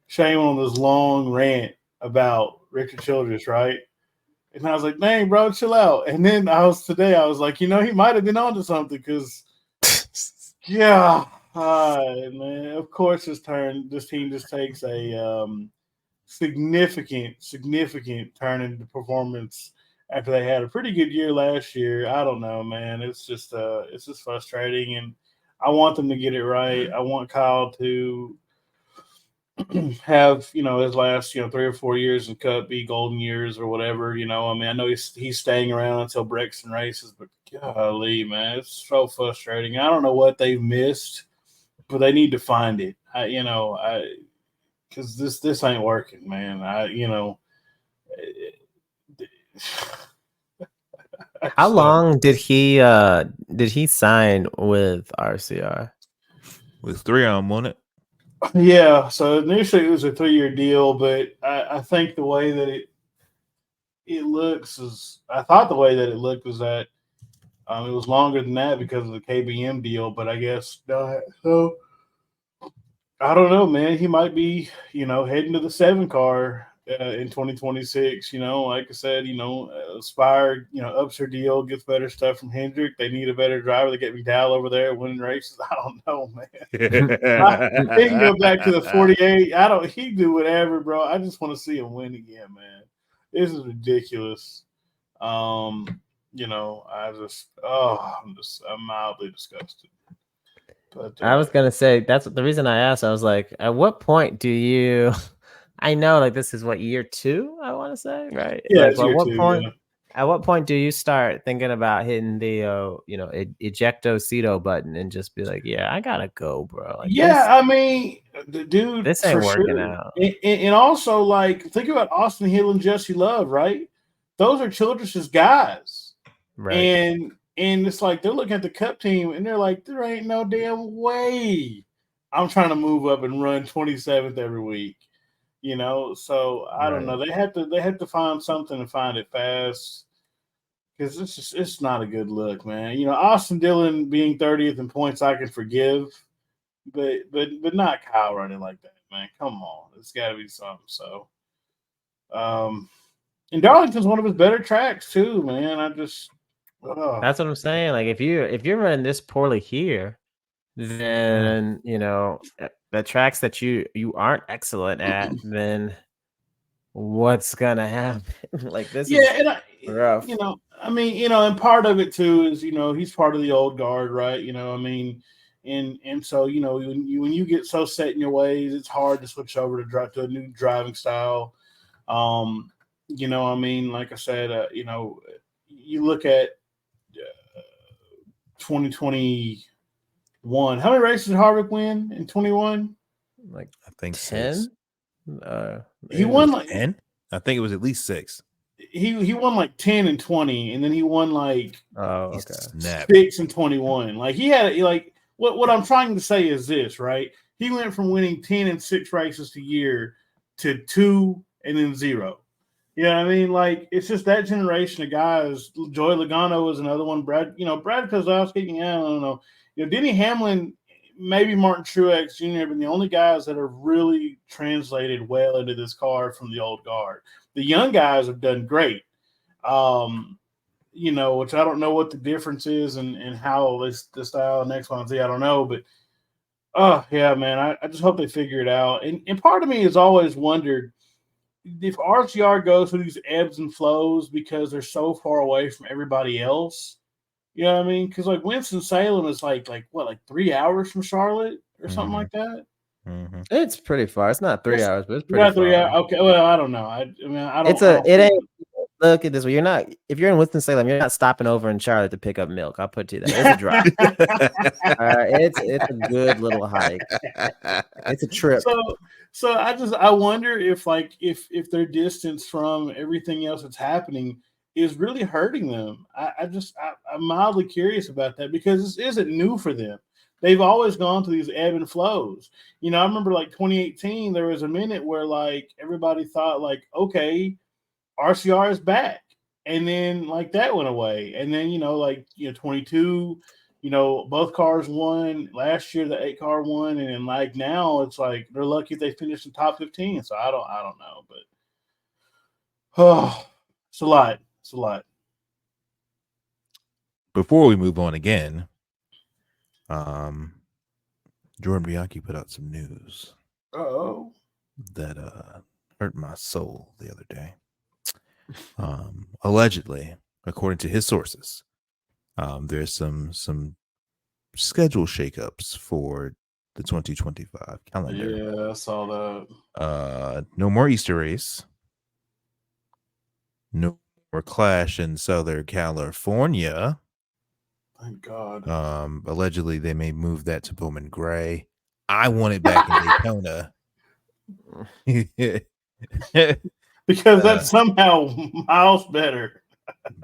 Shane went on this long rant about Richard Childress, right? And I was like, dang, bro, chill out. And then I was like, he might have been onto something, because, yeah, man, of course this team just takes a significant turn into performance after they had a pretty good year last year. I don't know, man. It's just frustrating, and I want them to get it right. I want Kyle to have, his last, 3 or 4 years in Cup be golden years or whatever, I know he's staying around until Brexton races, but golly, man, it's so frustrating. I don't know what they've missed but they need to find it. Because this ain't working, man. How long did he sign with RCR? With 3 on, wasn't it? Yeah, so initially it was a 3-year deal, but I think the way that it looks is I thought the way that it looked was that it was longer than that because of the KBM deal, but I guess not. So I don't know, man. He might be, heading to the 7 car in 2026. Like I said, Spire, ups her deal, gets better stuff from Hendrick. They need a better driver. They get McDowell over there winning races. I don't know, man. He can go back to the 48. He can do whatever, bro. I just want to see him win again, man. This is ridiculous. I'm mildly disgusted. But I was gonna say that's the reason I asked. I was like, at what point do you? I know, like this is what year 2. I want to say, right? Yeah, like, it's year 2. Yeah. At what point do you start thinking about hitting the ejecto cedo button and just be like, yeah, I gotta go, bro? Like, I mean, dude, this ain't for working sure. out. And also, like, think about Austin Hill and Jesse Love, right? Those are Childress's guys, Right? And it's like they're looking at the Cup team and they're like, there ain't no damn way I'm trying to move up and run 27th every week. So I don't know. They have to find something and find it fast because it's not a good look, man. Austin Dillon being 30th in points I can forgive, but not Kyle running like that, man. Come on, it's got to be something. So, and Darlington's one of his better tracks too, man. That's what I'm saying. Like if you're running this poorly here, then the tracks that you aren't excellent at, then what's gonna happen? Like this is rough. And part of it too is he's part of the old guard, right? And so when you get so set in your ways, it's hard to switch over to a new driving style. Like I said, you look at 2021. How many races did Harvick win in 21? Like I think 10. He won like 10. I think it was at least 6. He won like 10 and 20, and then he won like 6 and 21. Like he had what I'm trying to say is this, right? He went from winning 10 and 6 races a year to 2 and then 0. You know what I mean? Like it's just that generation of guys. Joey Logano is another one. Brad Keselowski. I don't know. Denny Hamlin, maybe Martin Truex Jr., but the only guys that have really translated well into this car from the old guard. The young guys have done great. Which I don't know what the difference is and how the style of next one. I don't know, but yeah, man, I just hope they figure it out. And part of me has always wondered if RCR goes through these ebbs and flows because they're so far away from everybody else. You know what I mean? Because like Winston-Salem is like 3 hours from Charlotte or something like that. Mm-hmm. It's pretty far. It's not 3 hours, but it's pretty far. 3 hours. Okay, well, I don't know. I don't. It ain't. Look at this way. You're not. If you're in Winston-Salem, you're not stopping over in Charlotte to pick up milk. I'll put you that. It's a drive. It's a good little hike. It's a trip. So I wonder if their distance from everything else that's happening is really hurting them. I'm mildly curious about that because this isn't new for them. They've always gone through these ebb and flows. I remember like 2018, there was a minute where like everybody thought like, okay, RCR is back. And then like that went away. And then, 22, both cars won. Last year, the 8 car won. And then like now it's like they're lucky if they finish in top 15. So I don't know. But it's a lot. It's a lot. Before we move on again, Jordan Bianchi put out some news that hurt my soul the other day. Allegedly, according to his sources, there's some schedule shakeups for the 2025 calendar. Yeah, I saw that. No more Easter race. No more Clash in Southern California. Thank God. Allegedly, they may move that to Bowman Gray. I want it back in Daytona. Because that's somehow miles better.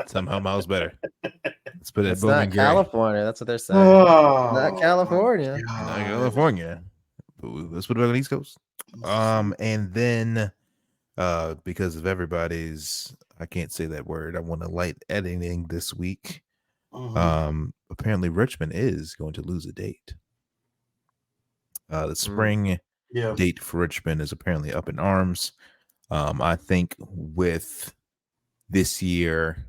Somehow miles better. Let's put it It's Bowman not Gray. California. That's what they're saying. Oh, Not California. Not California. But let's put it on the East Coast. And then because of everybody's, I can't say that word, I want to light editing this week. Apparently Richmond is going to lose a date. The spring date for Richmond is apparently up in arms. I think with this year,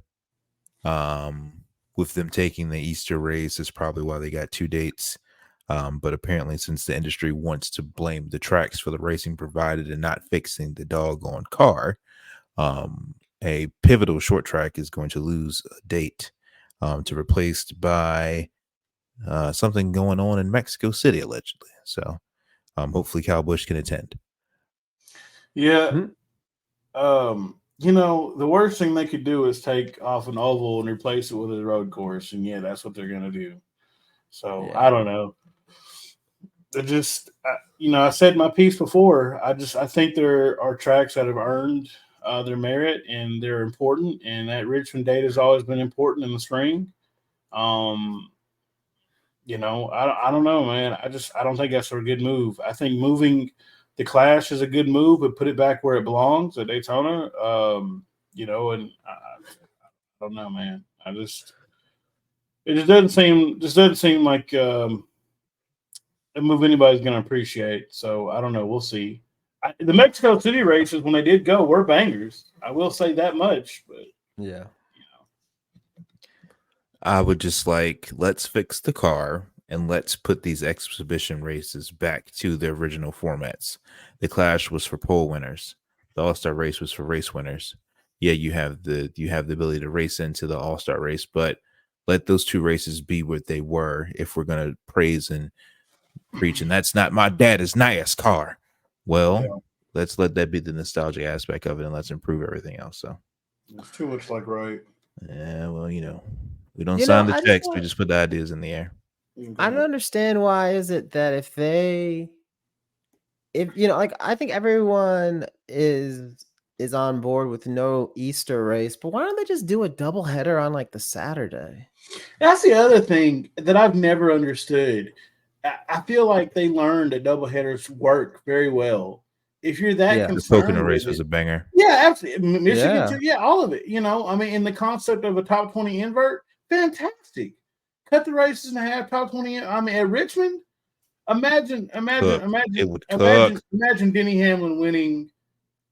with them taking the Easter race is probably why they got 2 dates. But apparently, since the industry wants to blame the tracks for the racing provided and not fixing the doggone car, a pivotal short track is going to lose a date to replaced by something going on in Mexico City, allegedly. So hopefully Kyle Busch can attend. Yeah. The worst thing they could do is take off an oval and replace it with a road course. And that's what they're going to do. So I don't know. They're just, I said my piece before. I think there are tracks that have earned their merit and they're important. And that Richmond date has always been important in the spring. I don't know, man. I don't think that's a good move. I think moving the Clash is a good move, but put it back where it belongs at Daytona. And I don't know, man. It just doesn't seem like a move anybody's going to appreciate. So I don't know. We'll see. The Mexico City races, when they did go, were bangers. I will say that much. But yeah, I would just let's fix the car and let's put these exhibition races back to their original formats. The Clash was for pole winners. The All-Star race was for race winners. Yeah, you have the ability to race into the All-Star race, but let those 2 races be what they were if we're going to praise and preach. And that's not my dad's NASCAR. Well, let's let that be the nostalgia aspect of it and let's improve everything else. So it's too much right. Yeah, well, we don't sign the checks. We just put the ideas in the air. I don't understand why is it that I think everyone is on board with no Easter race, but why don't they just do a double header on the Saturday? That's the other thing that I've never understood. I feel like they learned that double headers work very well. If you're that concerned, the Pocono race was a banger. Yeah, absolutely. Michigan too. Yeah, all of it. In the concept of a top 20 invert, fantastic. Cut the races in half, top 20. At Richmond, imagine Denny Hamlin winning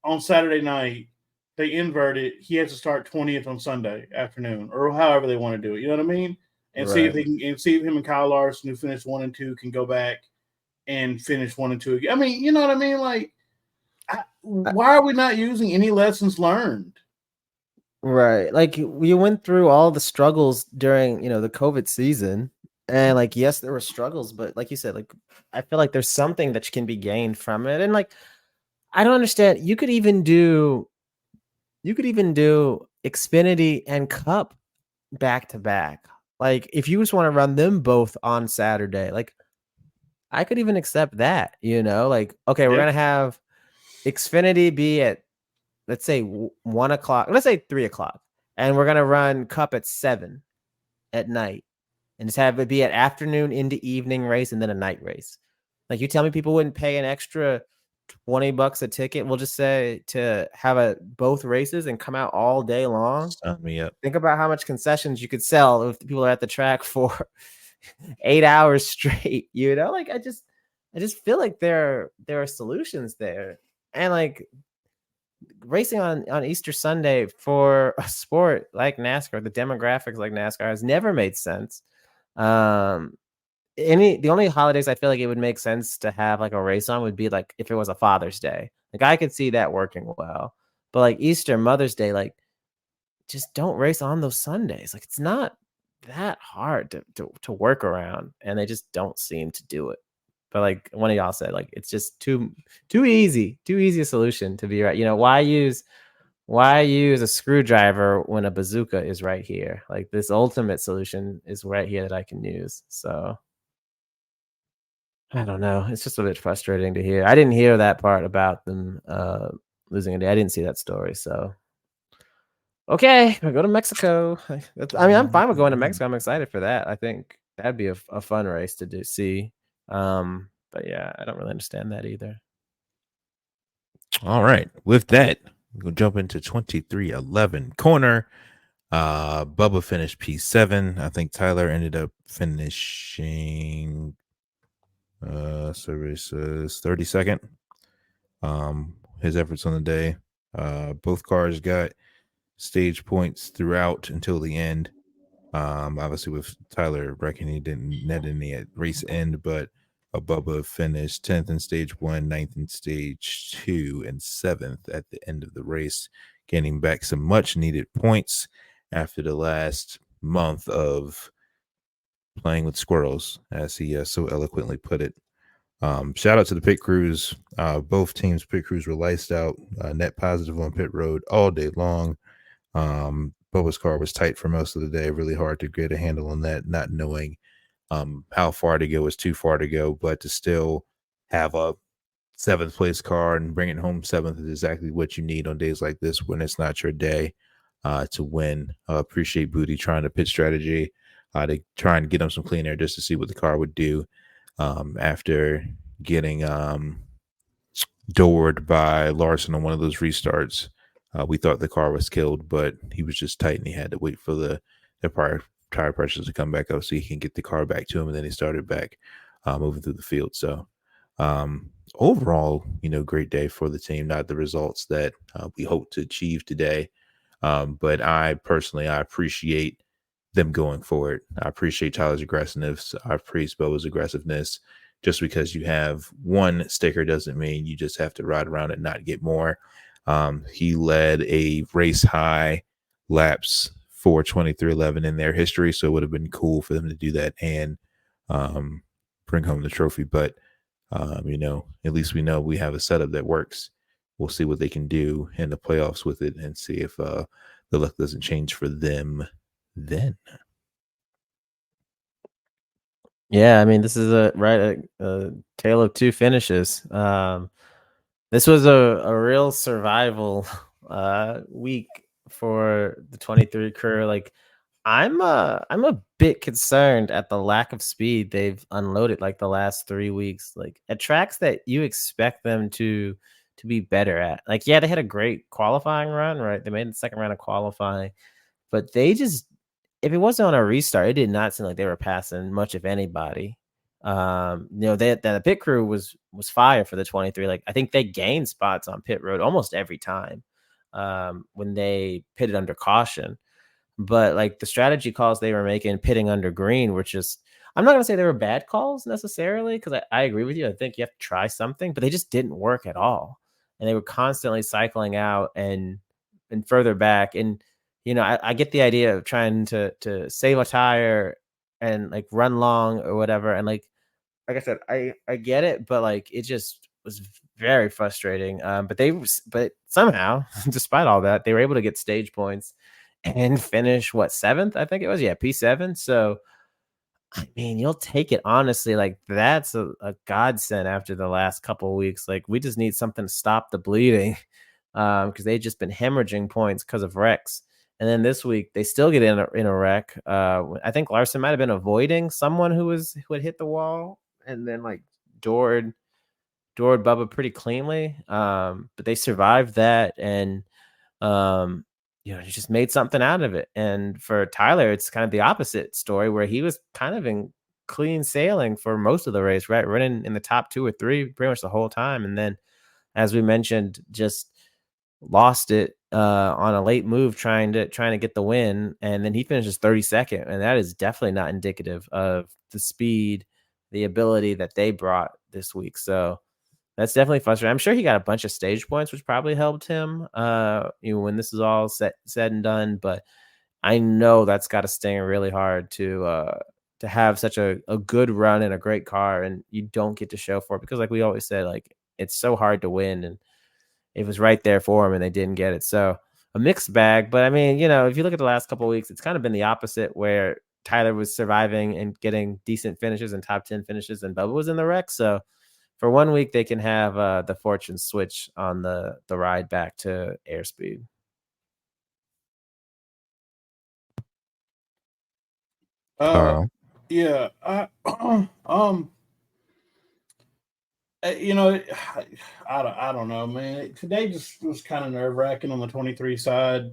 on Saturday night. They invert it. He has to start 20th on Sunday afternoon, or however they want to do it. You know what I mean? And see if they can, and see if him and Kyle Larson, who finished 1 and 2, can go back and finish 1 and 2 again. You know what I mean? Why are we not using any lessons learned? Right. We went through all the struggles during, the COVID season. And yes, there were struggles, but like you said, I feel like there's something that can be gained from it. And I don't understand. You could even do Xfinity and Cup back to back. If you just want to run them both on Saturday, I could even accept that, okay, we're going to have Xfinity be at, let's say 1 o'clock, let's say 3 o'clock, and we're going to run Cup at 7 at night and just have it be an afternoon into evening race and then a night race. You tell me people wouldn't pay an extra $20 a ticket, we'll just say, to have both races and come out all day long. Sign me up. Think about how much concessions you could sell if people are at the track for 8 hours straight. I just feel like there are solutions there. And racing on Easter Sunday for a sport like NASCAR, the demographics like NASCAR, has never made sense. The only holidays I feel like it would make sense to have a race on would be if it was a Father's Day. I could see that working well. But Easter, Mother's Day, just don't race on those Sundays. It's not that hard to work around, and they just don't seem to do it. But one of y'all said, it's just too easy a solution to be right. Why use a screwdriver when a bazooka is right here? This ultimate solution is right here that I can use. So I don't know. It's just a bit frustrating to hear. I didn't hear that part about them losing a day. I didn't see that story. So, okay, I go to Mexico. I mean, I'm fine with going to Mexico. I'm excited for that. I think that'd be a fun race to see. But yeah, I don't really understand that either. All right. With that, we'll jump into 2311 corner. Bubba finished P7. I think Tyler ended up finishing service 32nd. His efforts on the day. Both cars got stage points throughout until the end. Obviously with Tyler wrecking, he didn't net any at race end, but Bubba finished 10th in stage 1, 9th in stage 2, and 7th at the end of the race, gaining back some much needed points after the last month of playing with squirrels, as he so eloquently put it. Shout out to the pit crews. Both teams' pit crews were liced out, net positive on pit road all day long. Bubba's car was tight for most of the day, really hard to get a handle on that, not knowing how far to go was too far to go, but to still have a 7th place car and bring it home 7th is exactly what you need on days like this when it's not your day to win. Appreciate Booty trying to pit strategy to try and get him some clean air just to see what the car would do after getting doored by Larson on one of those restarts. We thought the car was killed, but he was just tight and he had to wait for the prior tire pressures to come back up so he can get the car back to him. And then he started back moving through the field. So overall, great day for the team. Not the results that we hope to achieve today. But I appreciate them going forward. I appreciate Tyler's aggressiveness. I appreciate Bo's aggressiveness. Just because you have one sticker doesn't mean you just have to ride around and not get more. He led a race high laps for 2311 in their history, so it would have been cool for them to do that and bring home the trophy. But at least we know we have a setup that works. We'll see what they can do in the playoffs with it and see if the luck doesn't change for them then. Yeah, I mean, this is a tale of two finishes. This was a real survival week for the 23 crew. Like, I'm a bit concerned at the lack of speed they've unloaded like the last 3 weeks. Like at tracks that you expect them to be better at. Like, yeah, they had a great qualifying run, right? They made the second round of qualifying, but they just, if it wasn't on a restart, it did not seem like they were passing much of anybody. The pit crew was fire for the 23. Like, I think they gained spots on pit road almost every time when they pitted under caution. But like the strategy calls they were making pitting under green were just, I'm not going to say they were bad calls necessarily, because I agree with you. I think you have to try something, but they just didn't work at all. And they were constantly cycling out and further back. And, I get the idea of trying to save a tire and like run long or whatever. And like I said, I get it, but like it just was very frustrating. But somehow, despite all that, they were able to get stage points and finish 7th, I think it was. Yeah, P7. So I mean, you'll take it, honestly. Like, that's a godsend after the last couple of weeks. Like, we just need something to stop the bleeding because they've just been hemorrhaging points because of wrecks. And then this week they still get in a wreck. I think Larson might have been avoiding someone who had hit the wall and then like doored Bubba pretty cleanly. But they survived that and he just made something out of it. And for Tyler, it's kind of the opposite story where he was kind of in clean sailing for most of the race, right? Running in the top 2 or 3 pretty much the whole time. And then, as we mentioned, just lost it on a late move trying to get the win. And then he finishes 32nd. And that is definitely not indicative of the speed, the ability that they brought this week. So that's definitely frustrating. I'm sure he got a bunch of stage points, which probably helped him when this is all said and done. But I know that's got to sting really hard to have such a good run in a great car and you don't get to show for it, because like we always said, like it's so hard to win, and it was right there for him and they didn't get it. So a mixed bag. But I mean, if you look at the last couple of weeks, it's kind of been the opposite, where Tyler was surviving and getting decent finishes and top 10 finishes, and Bubba was in the wreck. So for 1 week, they can have the fortune switch on the ride back to airspeed. Yeah, I don't know, man. Today just was kind of nerve wracking on the 23 side.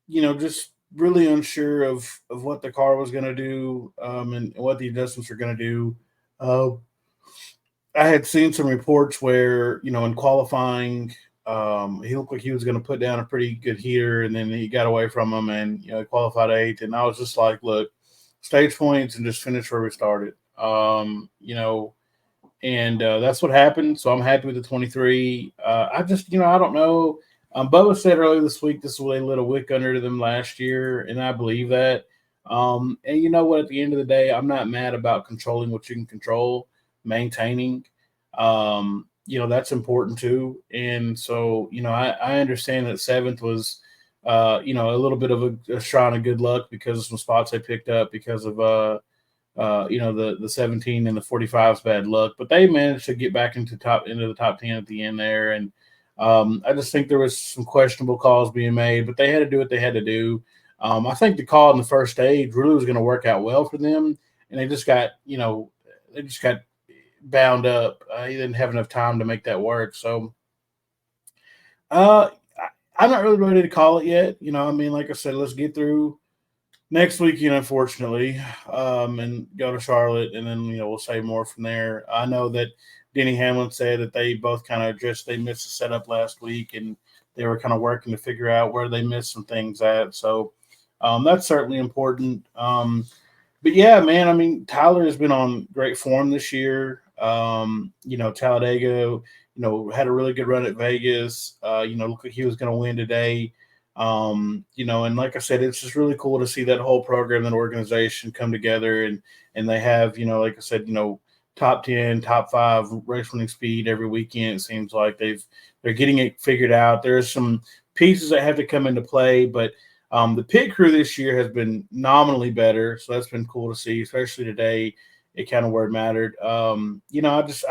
Just really unsure of what the car was going to do, and what the adjustments are going to do. I had seen some reports where, in qualifying, he looked like he was going to put down a pretty good heater, and then he got away from him, and he qualified 8th. And I was just like, look, stage points and just finish where we started. And that's what happened. So I'm happy with the 23. I just, I don't know. Bubba said earlier this week this is where they lit a wick under them last year, and I believe that. And you know what? At the end of the day, I'm not mad about controlling what you can control, maintaining. That's important too. And so, I understand that 7th was, a little bit of a shrine of good luck because of some spots they picked up because of the 17 and the 45's bad luck, but they managed to get back into the top 10 at the end there. And I just think there was some questionable calls being made, but they had to do what they had to do. I think the call in the first stage really was going to work out well for them, and they just got bound up. He didn't have enough time to make that work. So I'm not really ready to call it yet. Like I said, let's get through next weekend, unfortunately, and go to Charlotte, and then we'll say more from there. I know that Denny Hamlin said that they both kind of they missed the setup last week, and they were kind of working to figure out where they missed some things at. So that's certainly important. But yeah, man, Tyler has been on great form this year. Talladega, had a really good run at Vegas. Looked like he was going to win today. And like I said, it's just really cool to see that whole program, that organization come together, and they have, like I said, top 10, top 5 race winning speed every weekend. It seems like they're getting it figured out. There's some pieces that have to come into play, but the pit crew this year has been nominally better. So that's been cool to see, especially today. It kind of where it mattered. I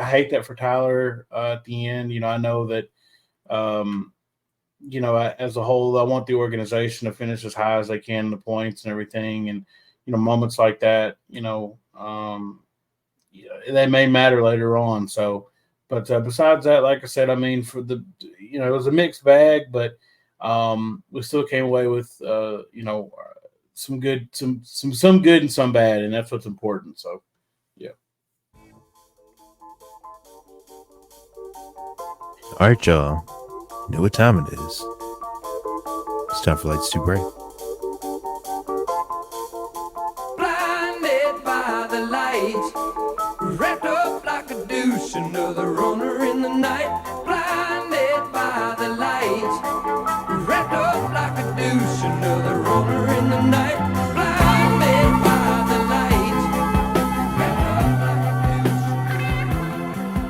hate that for Tyler at the end. I know that, as a whole, I want the organization to finish as high as they can in the points and everything. And, moments like that, they may matter later on. So, but besides that, like I said, for the, it was a mixed bag, but we still came away with, some good, some good and some bad. And that's what's important. So, yeah. All right, y'all. Know what time it is. It's time for Lights to Break. Blinded by the light, wrapped up like a douche, another runner in the night. Blinded by the light, wrapped up like a douche, another runner in the night. Blinded by the light, wrapped up like a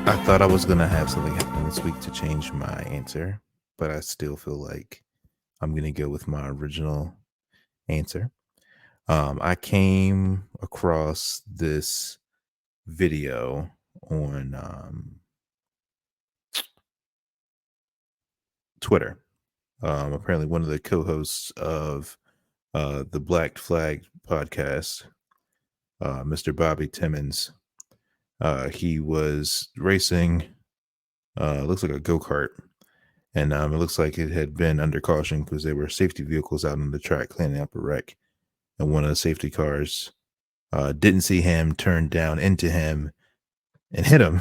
douche. I thought I was going to have something happen this week to change my answer, but I still feel like I'm going to go with my original answer. I came across this video on Twitter. Apparently one of the co-hosts of the Black Flag podcast, Mr. Bobby Timmons, he was racing, looks like a go-kart. And it looks like it had been under caution because there were safety vehicles out on the track cleaning up a wreck. And one of the safety cars didn't see him, turned down into him, and hit him.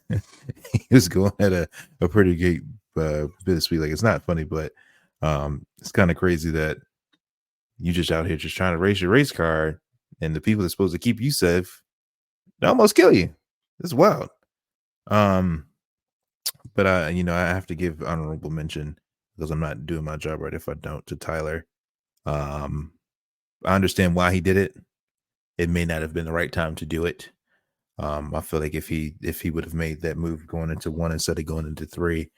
He was going at a pretty good bit of speed. Like, it's not funny, but it's kind of crazy that you just out here just trying to race your race car, and the people that's supposed to keep you safe, they almost kill you. It's wild. But I have to give honorable mention because I'm not doing my job right if I don't, to Tyler. I understand why he did it. It may not have been the right time to do it. I feel like if he would have made that move going into 1 instead of going into 3,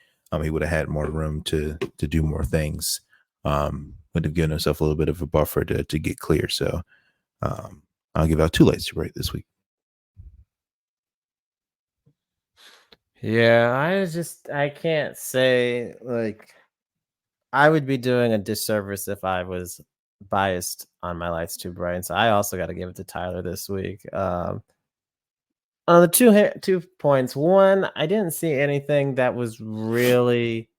he would have had more room to do more things. would have given himself a little bit of a buffer to get clear. So I'll give out 2 lights to bright this week. Yeah, I can't say, like, I would be doing a disservice if I was biased on my lights too bright. So I also got to give it to Tyler this week. On the 2 points, one, I didn't see anything that was really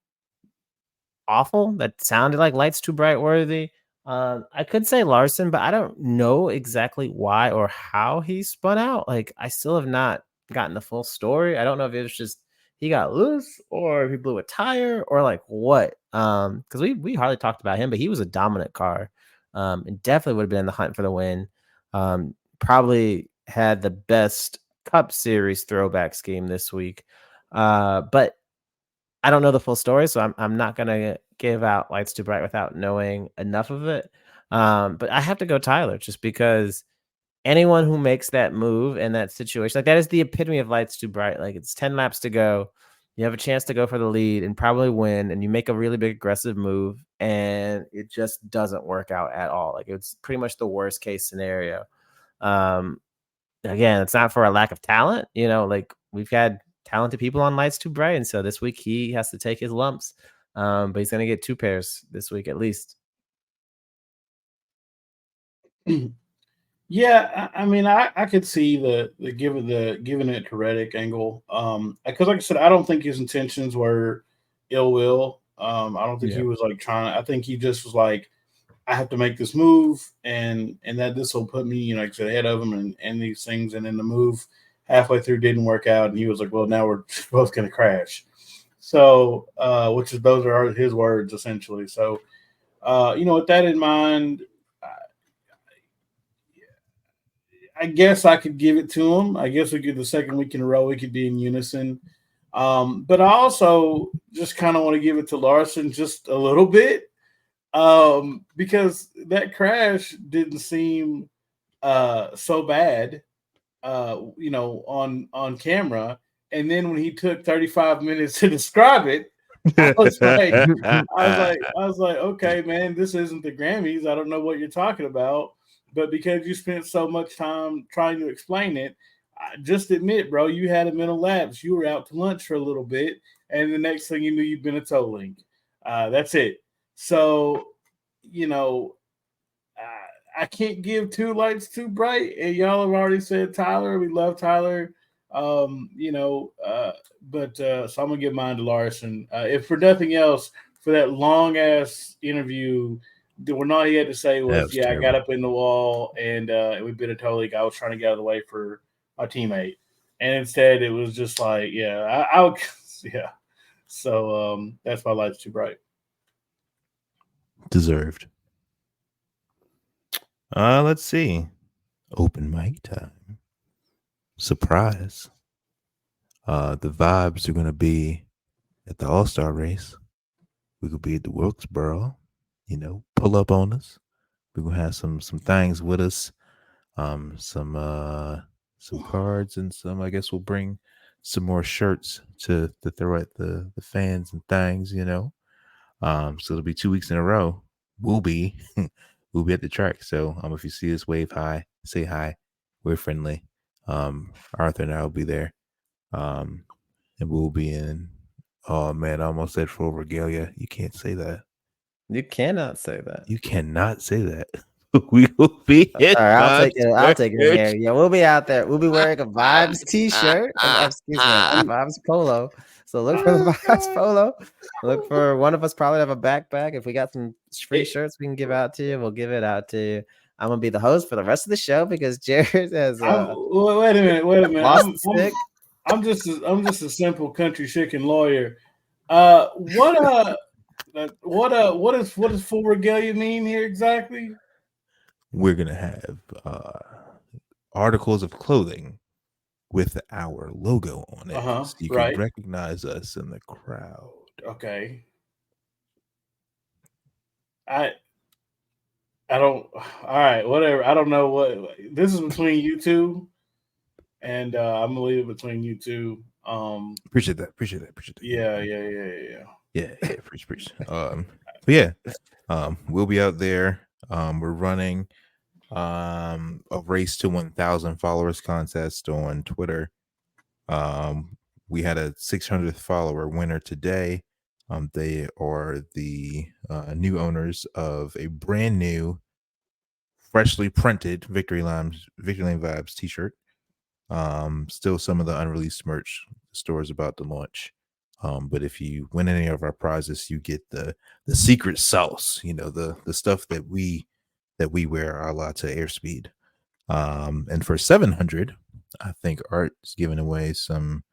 awful that sounded like lights too bright worthy. I could say Larson, but I don't know exactly why or how he spun out. Like, I still have not gotten the full story. I don't know if it was just he got loose or if he blew a tire or like what. Because we hardly talked about him, but he was a dominant car. And definitely would have been in the hunt for the win. Probably had the best Cup Series throwback scheme this week. But I don't know the full story, so I'm not gonna give out lights too bright without knowing enough of it. But I have to go Tyler just because anyone who makes that move in that situation, like that is the epitome of lights too bright. Like it's 10 laps to go, you have a chance to go for the lead and probably win, and you make a really big aggressive move, and it just doesn't work out at all. Like it's pretty much the worst case scenario. Again, it's not for a lack of talent, like we've had talented people on lights too bright, and so this week he has to take his lumps, but he's going to get 2 pairs this week at least. Yeah, I mean, I could see the giving it to Reddick angle, because like I said, I don't think his intentions were ill will. I don't think he was like trying. I think he just was like, I have to make this move, and that this will put me, like I said, ahead of him and these things. And then the move halfway through didn't work out, and he was like, well, now we're both going to crash. So, those are his words essentially. So, with that in mind, I guess I could give it to him. I guess we could, the second week in a row, we could be in unison. But I also just kind of want to give it to Larson just a little bit, because that crash didn't seem so bad, on camera. And then when he took 35 minutes to describe it, I was like, okay, man, this isn't the Grammys. I don't know what you're talking about. But because you spent so much time trying to explain it, just admit, bro, you had a mental lapse. You were out to lunch for a little bit, and the next thing you knew, you've been a toe link. That's it. So, I can't give 2 lights too bright. And y'all have already said Tyler. We love Tyler. So I'm gonna give mine to Larson. If for nothing else, for that long ass interview, when all he had to say was, "Yeah, terrible. I got up in the wall and we've been a toe league. I was trying to get out of the way for my teammate," and instead it was just like, "Yeah, I would, yeah." So that's my lights too bright. Deserved. Let's see. Open mic time. Surprise. The vibes are gonna be at the All-Star race. We could be at the Wilkesboro. Pull up on us. We're gonna have some things with us. Some cards and some. I guess we'll bring some more shirts to throw at the fans and things. So it'll be 2 weeks in a row. We'll be at the track. So if you see us, wave hi, say hi. We're friendly. Arthur and I will be there. And we'll be in. Oh man, I almost said full regalia. You can't say that. You cannot say that. You cannot say that. We will be. All right, I'll take it here. Yeah, we'll be out there. We'll be wearing a Vibes T-shirt. Excuse me, a Vibes polo. So look for the Vibes polo. Look for one of us. Probably have a backpack. If we got some free shirts, we can give out to you. We'll give it out to you. I'm gonna be the host for the rest of the show because Jared has. Wait a minute. I'm just a simple country chicken lawyer. What does full regalia mean here exactly? We're gonna have articles of clothing with our logo on it, so you can recognize us in the crowd. Okay. I don't. All right, whatever. I don't know what this is between you two, and I'm gonna leave it between you two. Appreciate that. Yeah. Yeah. Preach. But yeah, we'll be out there. We're running a race to 1,000 followers contest on Twitter. We had a 600th follower winner today. They are the new owners of a brand new, freshly printed Victory Lane Vibes t-shirt. Still some of the unreleased merch. The store is about to launch. But if you win any of our prizes, you get the secret sauce, the stuff that we wear a lot to airspeed. And for 700, I think Art is giving away some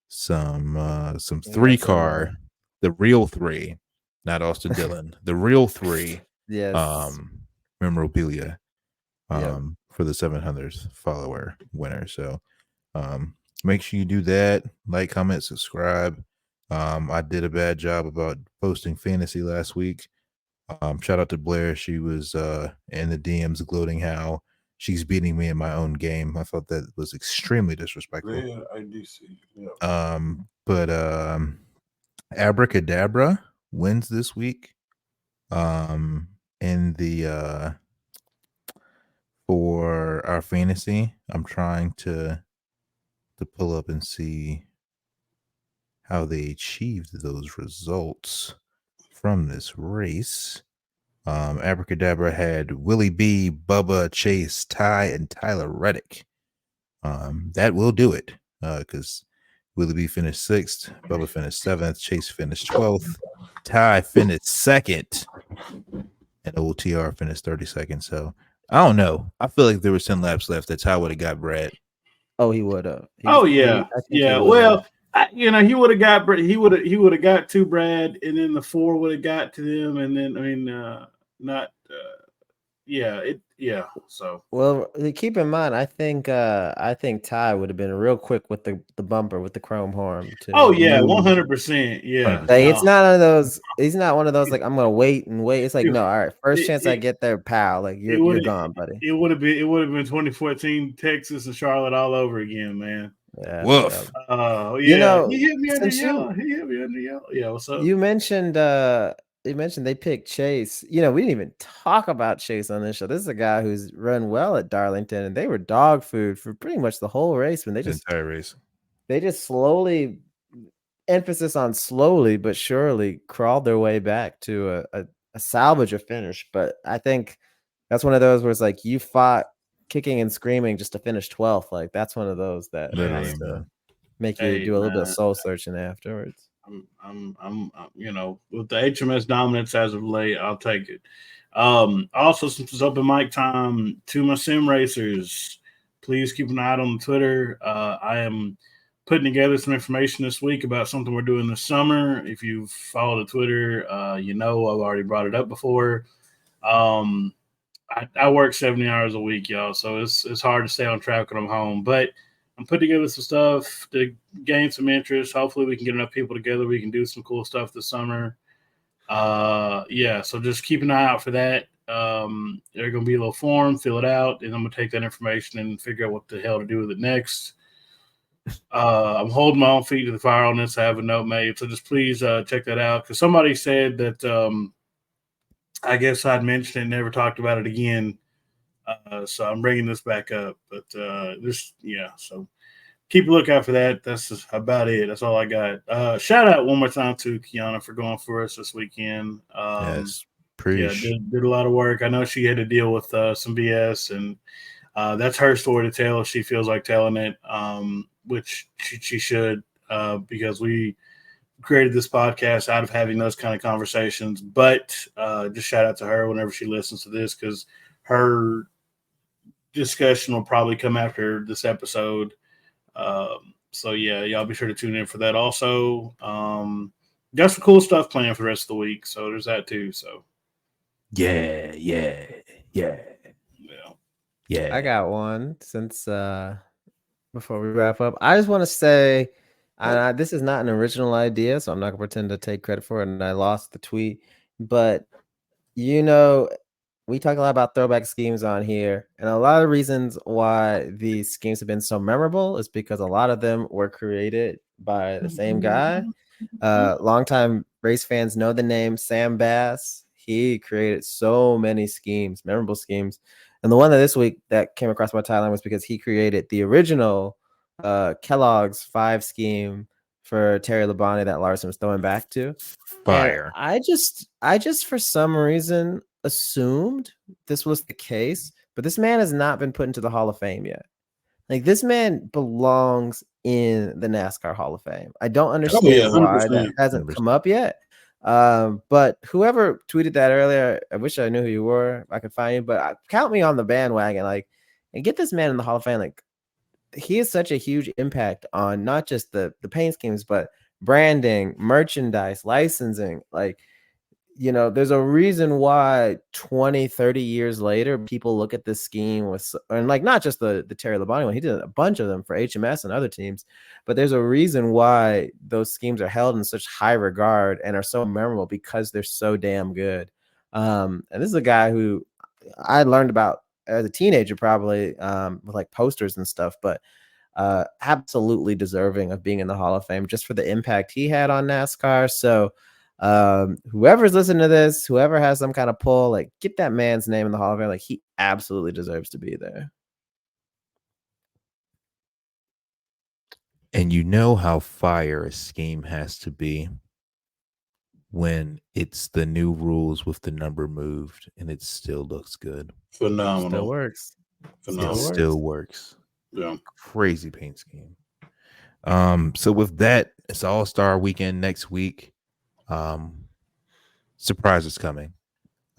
3-car, the real 3, not Austin Dillon, the real 3 Yes. memorabilia Yep. for the 700th follower winner. So make sure you do that. Like, comment, subscribe. I did a bad job about posting fantasy last week. Shout out to Blair. She was in the DMs gloating how she's beating me in my own game. I thought that was extremely disrespectful. Yeah, I do see. Yeah. But Abracadabra wins this week. In the for our fantasy, I'm trying to pull up and see how they achieved those results from this race. Abracadabra had Willie B, Bubba, Chase, Ty, and Tyler Reddick. That will do it because Willie B finished 6th, Bubba finished 7th, Chase finished 12th, Ty finished 2nd, and OTR finished 32nd. So I don't know. I feel like there was 10 laps left that Ty would have got Brad. Oh, he would have. Oh yeah, yeah. Well, he would have got he would have got to Brad, and then the 4 would have got to them, and then So well, keep in mind, I think Ty would have been real quick with the bumper with the chrome horn too. Oh yeah, 100%. Yeah, like it's not one of those. He's not one of those like I'm gonna wait and wait. It's like no, all right, first chance I get there, pal. Like you're gone, buddy. It would have been 2014 Texas and Charlotte all over again, man. Yeah. Woof. Yeah. He hit me under yellow. Yeah. What's up? You mentioned they picked Chase. We didn't even talk about Chase on this show. This is a guy who's run well at Darlington, and they were dog food for pretty much the whole race. When the entire race, they just slowly, emphasis on slowly but surely, crawled their way back to a salvage a finish. But I think that's one of those where it's like you fought kicking and screaming just to finish 12th. Like that's one of those that has to make you do a little bit of soul searching afterwards. I'm with the HMS dominance as of late, I'll take it. Also, since it's open mic time, to my sim racers, please keep an eye out on Twitter. I am putting together some information this week about something we're doing this summer. If you've followed the Twitter, I've already brought it up before. I work 70 hours a week, y'all, so it's hard to stay on track when I'm home, but I'm putting together some stuff to gain some interest. Hopefully we can get enough people together. We can do some cool stuff this summer. So just keep an eye out for that. There's going to be a little form, fill it out, and I'm going to take that information and figure out what the hell to do with it next. I'm holding my own feet to the fire on this. I have a note made, so just please check that out, because somebody said that I guess I'd mentioned it and never talked about it again. So I'm bringing this back up, but so keep a lookout for that. That's about it. That's all I got. Shout out one more time to Kianna for going for us this weekend. Yes, did a lot of work. I know she had to deal with some BS, and that's her story to tell if she feels like telling it, which she should, because we created this podcast out of having those kind of conversations. But just shout out to her whenever she listens to this, because her discussion will probably come after this episode. So y'all be sure to tune in for that. Also, got some cool stuff planned for the rest of the week, so there's that too. So yeah. I got one since before we wrap up. I just want to say, this is not an original idea, so I'm not gonna pretend to take credit for it, and I lost the tweet, but we talk a lot about throwback schemes on here, and a lot of reasons why these schemes have been so memorable is because a lot of them were created by the same guy, longtime race fans know the name Sam Bass. He created so many schemes, memorable schemes. And the one that this week that came across my timeline was because he created the original Kellogg's 5 scheme for Terry Labonte that Larson was throwing back to. Fire. And I just for some reason assumed this was the case, but this man has not been put into the Hall of Fame yet. Like, this man belongs in the NASCAR Hall of Fame. I don't understand why that hasn't come up yet. But whoever tweeted that earlier, I wish I knew who you were. I could find you, but count me on the bandwagon. Like, and get this man in the Hall of Fame. Like, he has such a huge impact on not just the paint schemes, but branding, merchandise, licensing. Like, you know, there's a reason why 20, 30 years later, people look at this scheme with, and like, not just the Terry Labonte one, he did a bunch of them for HMS and other teams, but there's a reason why those schemes are held in such high regard and are so memorable, because they're so damn good. And this is a guy who I learned about as a teenager, probably with like posters and stuff, but absolutely deserving of being in the Hall of Fame just for the impact he had on NASCAR. So whoever's listening to this, whoever has some kind of pull, like, get that man's name in the Hall of Fame. Like, he absolutely deserves to be there. And you know how fire a scheme has to be when it's the new rules with the number moved and it still looks good. Phenomenal. Still works. Still works. Yeah. Crazy paint scheme. So with that, it's All-Star weekend next week. Surprises coming.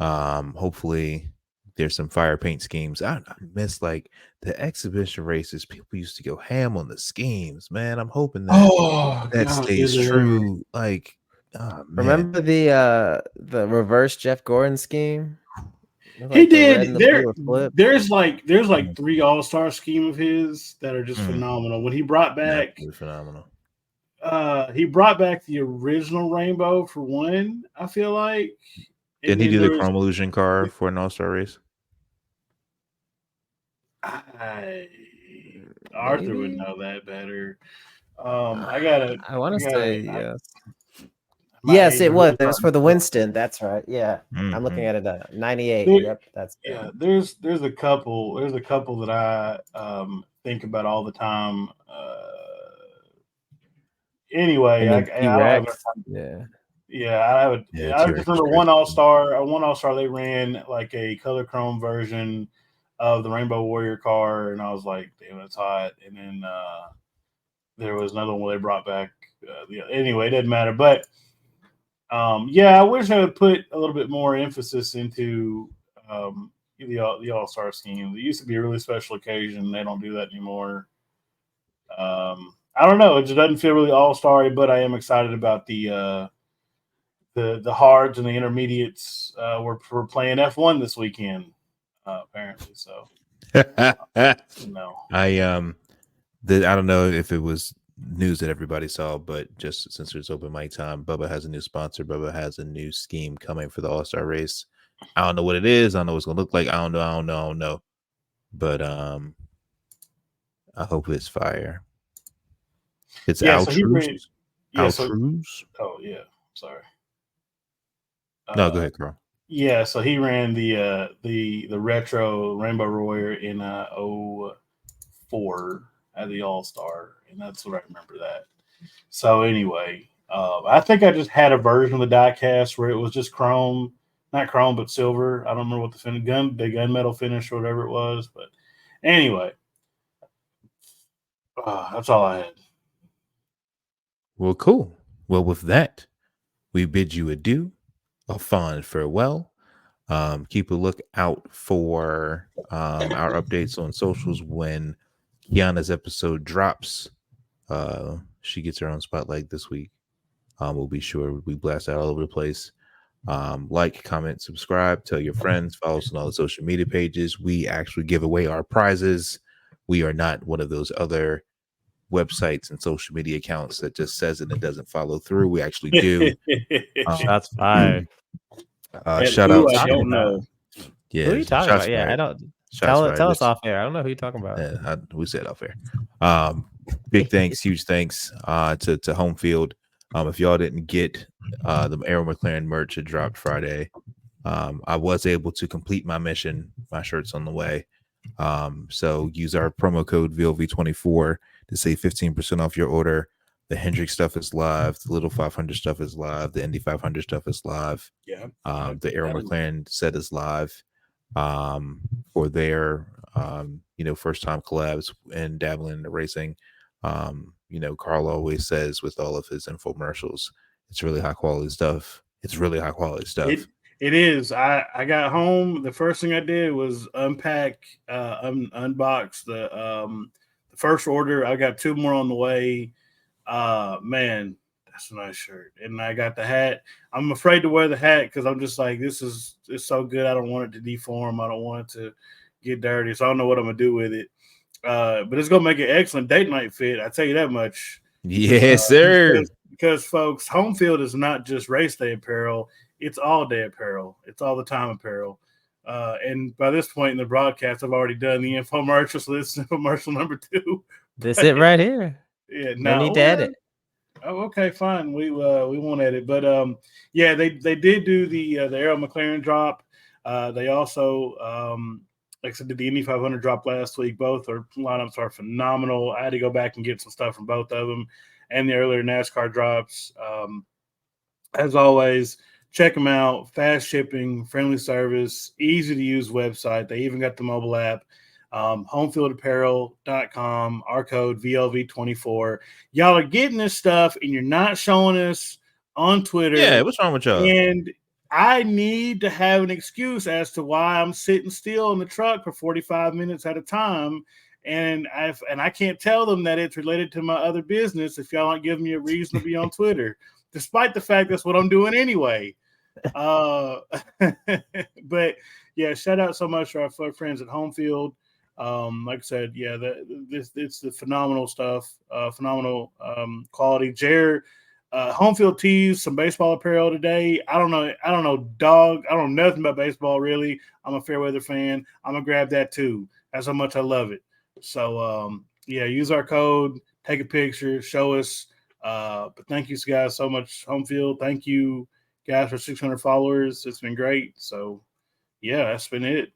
Hopefully there's some fire paint schemes. I miss like the exhibition races. People used to go ham on the schemes, man. I'm hoping that stays true. Like, oh, man. Remember the reverse Jeff Gordon scheme? Like he did. There's like 3 All-Star scheme of his that are just phenomenal. When he brought back, phenomenal. He brought back the original rainbow for one, I feel like. Didn't he do the Chrome Illusion car for an All-Star race? Arthur would know that better. I want to say yes. Yes, it was. It was for the Winston. That's right. Yeah, I'm looking at it. 98. Yep, that's good. Yeah. There's a couple that I think about all the time. Anyway, I just remember one All-Star they ran like a color chrome version of the Rainbow Warrior car, and I was like, damn, it's hot. And then there was another one where they brought back anyway, it doesn't matter. But I wish I would put a little bit more emphasis into the All-Star scheme. It used to be a really special occasion. They don't do that anymore. I don't know. It just doesn't feel really all-star-y, but I am excited about the hards and the intermediates. We're playing F1 this weekend, apparently. So, no. I don't know if it was news that everybody saw, but just since it's open mic time, Bubba has a new sponsor. Bubba has a new scheme coming for the All-Star race. I don't know what it is. I don't know what it's gonna look like. I don't know. But I hope it's fire. It's Outrooz. Oh yeah, sorry. No, go ahead, Carl. Yeah, so he ran the retro Rainbow Warrior in 04 at the All-Star, and that's what I remember that. So anyway, I think I just had a version of the diecast where it was just chrome, not chrome but silver. I don't remember what the gunmetal finish or whatever it was, but anyway, that's all I had. Well, cool. Well, with that, we bid you adieu, a fond farewell. Keep a look out for our updates on socials when Kianna's episode drops. She gets her own spotlight this week. We'll be sure we blast out all over the place. Like, comment, subscribe, tell your friends, follow us on all the social media pages. We actually give away our prizes. We are not one of those other websites and social media accounts that just says it and doesn't follow through. We actually do. Shots fired. Shout out. I don't know. Yeah, who are you talking about? Yeah, I don't. Tell us off air. I don't know who you're talking about. We said off air. Big thanks, huge thanks to Home Field. If y'all didn't get the Arrow McLaren merch that dropped Friday, I was able to complete my mission. My shirt's on the way. So use our promo code VLV24 to save 15% off your order. The Hendrick stuff is live. The Little 500 stuff is live. The Indy 500 stuff is live. Yeah. The Arrow McLaren set is live for their first time collabs and dabbling in the racing. Carl always says with all of his infomercials, it's really high quality stuff. It is. I got home. The first thing I did was unpack, unbox the first order. I got 2 more on the way. Man, that's a nice shirt. And I got the hat. I'm afraid to wear the hat because I'm just like, it's so good. I don't want it to deform. I don't want it to get dirty. So I don't know what I'm gonna do with it. But it's gonna make an excellent date night fit. I tell you that much. Yes, sir. Because folks, home field is not just race day apparel. It's all day apparel. It's all the time apparel. And by this point in the broadcast, I've already done the infomercial. So this is infomercial number 2. This it right here. Yeah, no need to edit. Oh, okay, fine. We won't edit, but yeah, they did do the Arrow McLaren drop. They also like I said, did the Indy 500 drop last week. Both lineups are phenomenal. I had to go back and get some stuff from both of them, and the earlier NASCAR drops. As always, check them out. Fast shipping, friendly service, easy to use website. They even got the mobile app. Homefieldapparel.com, our code VLV24. Y'all are getting this stuff and you're not showing us on Twitter. Yeah, what's wrong with y'all? And I need to have an excuse as to why I'm sitting still in the truck for 45 minutes at a time. And I can't tell them that it's related to my other business if y'all aren't giving me a reason to be on Twitter, despite the fact that's what I'm doing anyway. But yeah, shout out so much to our friends at Homefield. Like I said, yeah, it's the phenomenal stuff, phenomenal quality. Jared, Homefield tees some baseball apparel today. I don't know, dog. I don't know nothing about baseball really. I'm a Fairweather fan. I'm gonna grab that too. That's how much I love it. So yeah, use our code, take a picture, show us. But thank you guys so much, Homefield. Thank you guys for 600 followers. It's been great. So yeah, that's been it.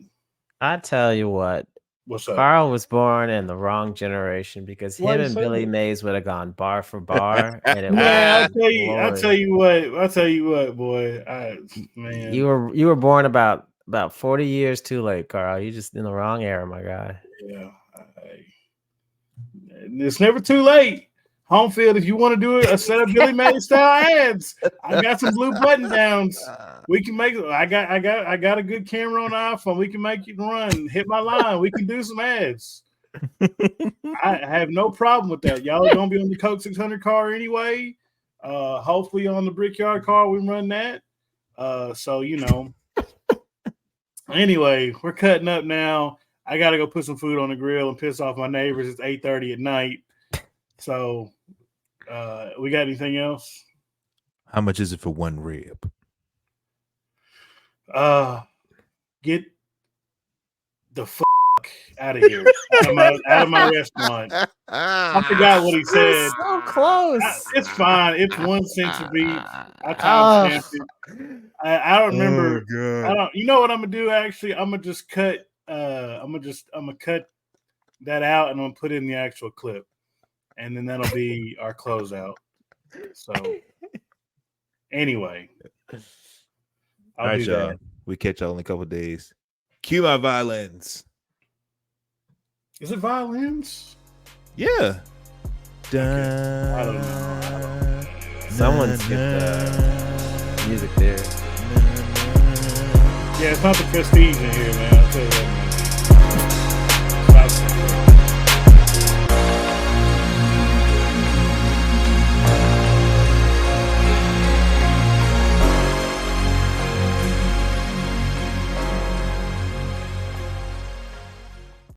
I tell you what. What's up? Carl was born in the wrong generation because him and Billy Mays would have gone bar for bar, and it I'll tell you what, boy. Man, you were born about 40 years too late, Carl. You just in the wrong era, my guy. Yeah, it's never too late. Homefield, if you want to do a set of Billy Mays style ads, I got some blue button downs. We can make it. I got a good camera on the iPhone. We can make it run. Hit my line. We can do some ads. I have no problem with that. Y'all are gonna be on the Coke 600 car anyway. Hopefully on the Brickyard car we run that. So you know. Anyway, we're cutting up now. I gotta go put some food on the grill and piss off my neighbors. It's 8:30 at night. So, we got anything else? How much is it for one rib? Get the out of here, out of my restaurant. I forgot what he said. So close. It's fine. It's 1 cent a beef. I timestamped it. I don't remember. I don't. You know what I'm gonna do? Actually, I'm gonna just cut. I'm gonna cut that out and I'm gonna put in the actual clip. And then that'll be our closeout. So, anyway, All right, y'all. We catch y'all in a couple of days. Cue my violins. Is it violins? Yeah. Okay. I don't know. Someone skipped the music there. Yeah, it's not the prestige in here, man. I'll tell you that.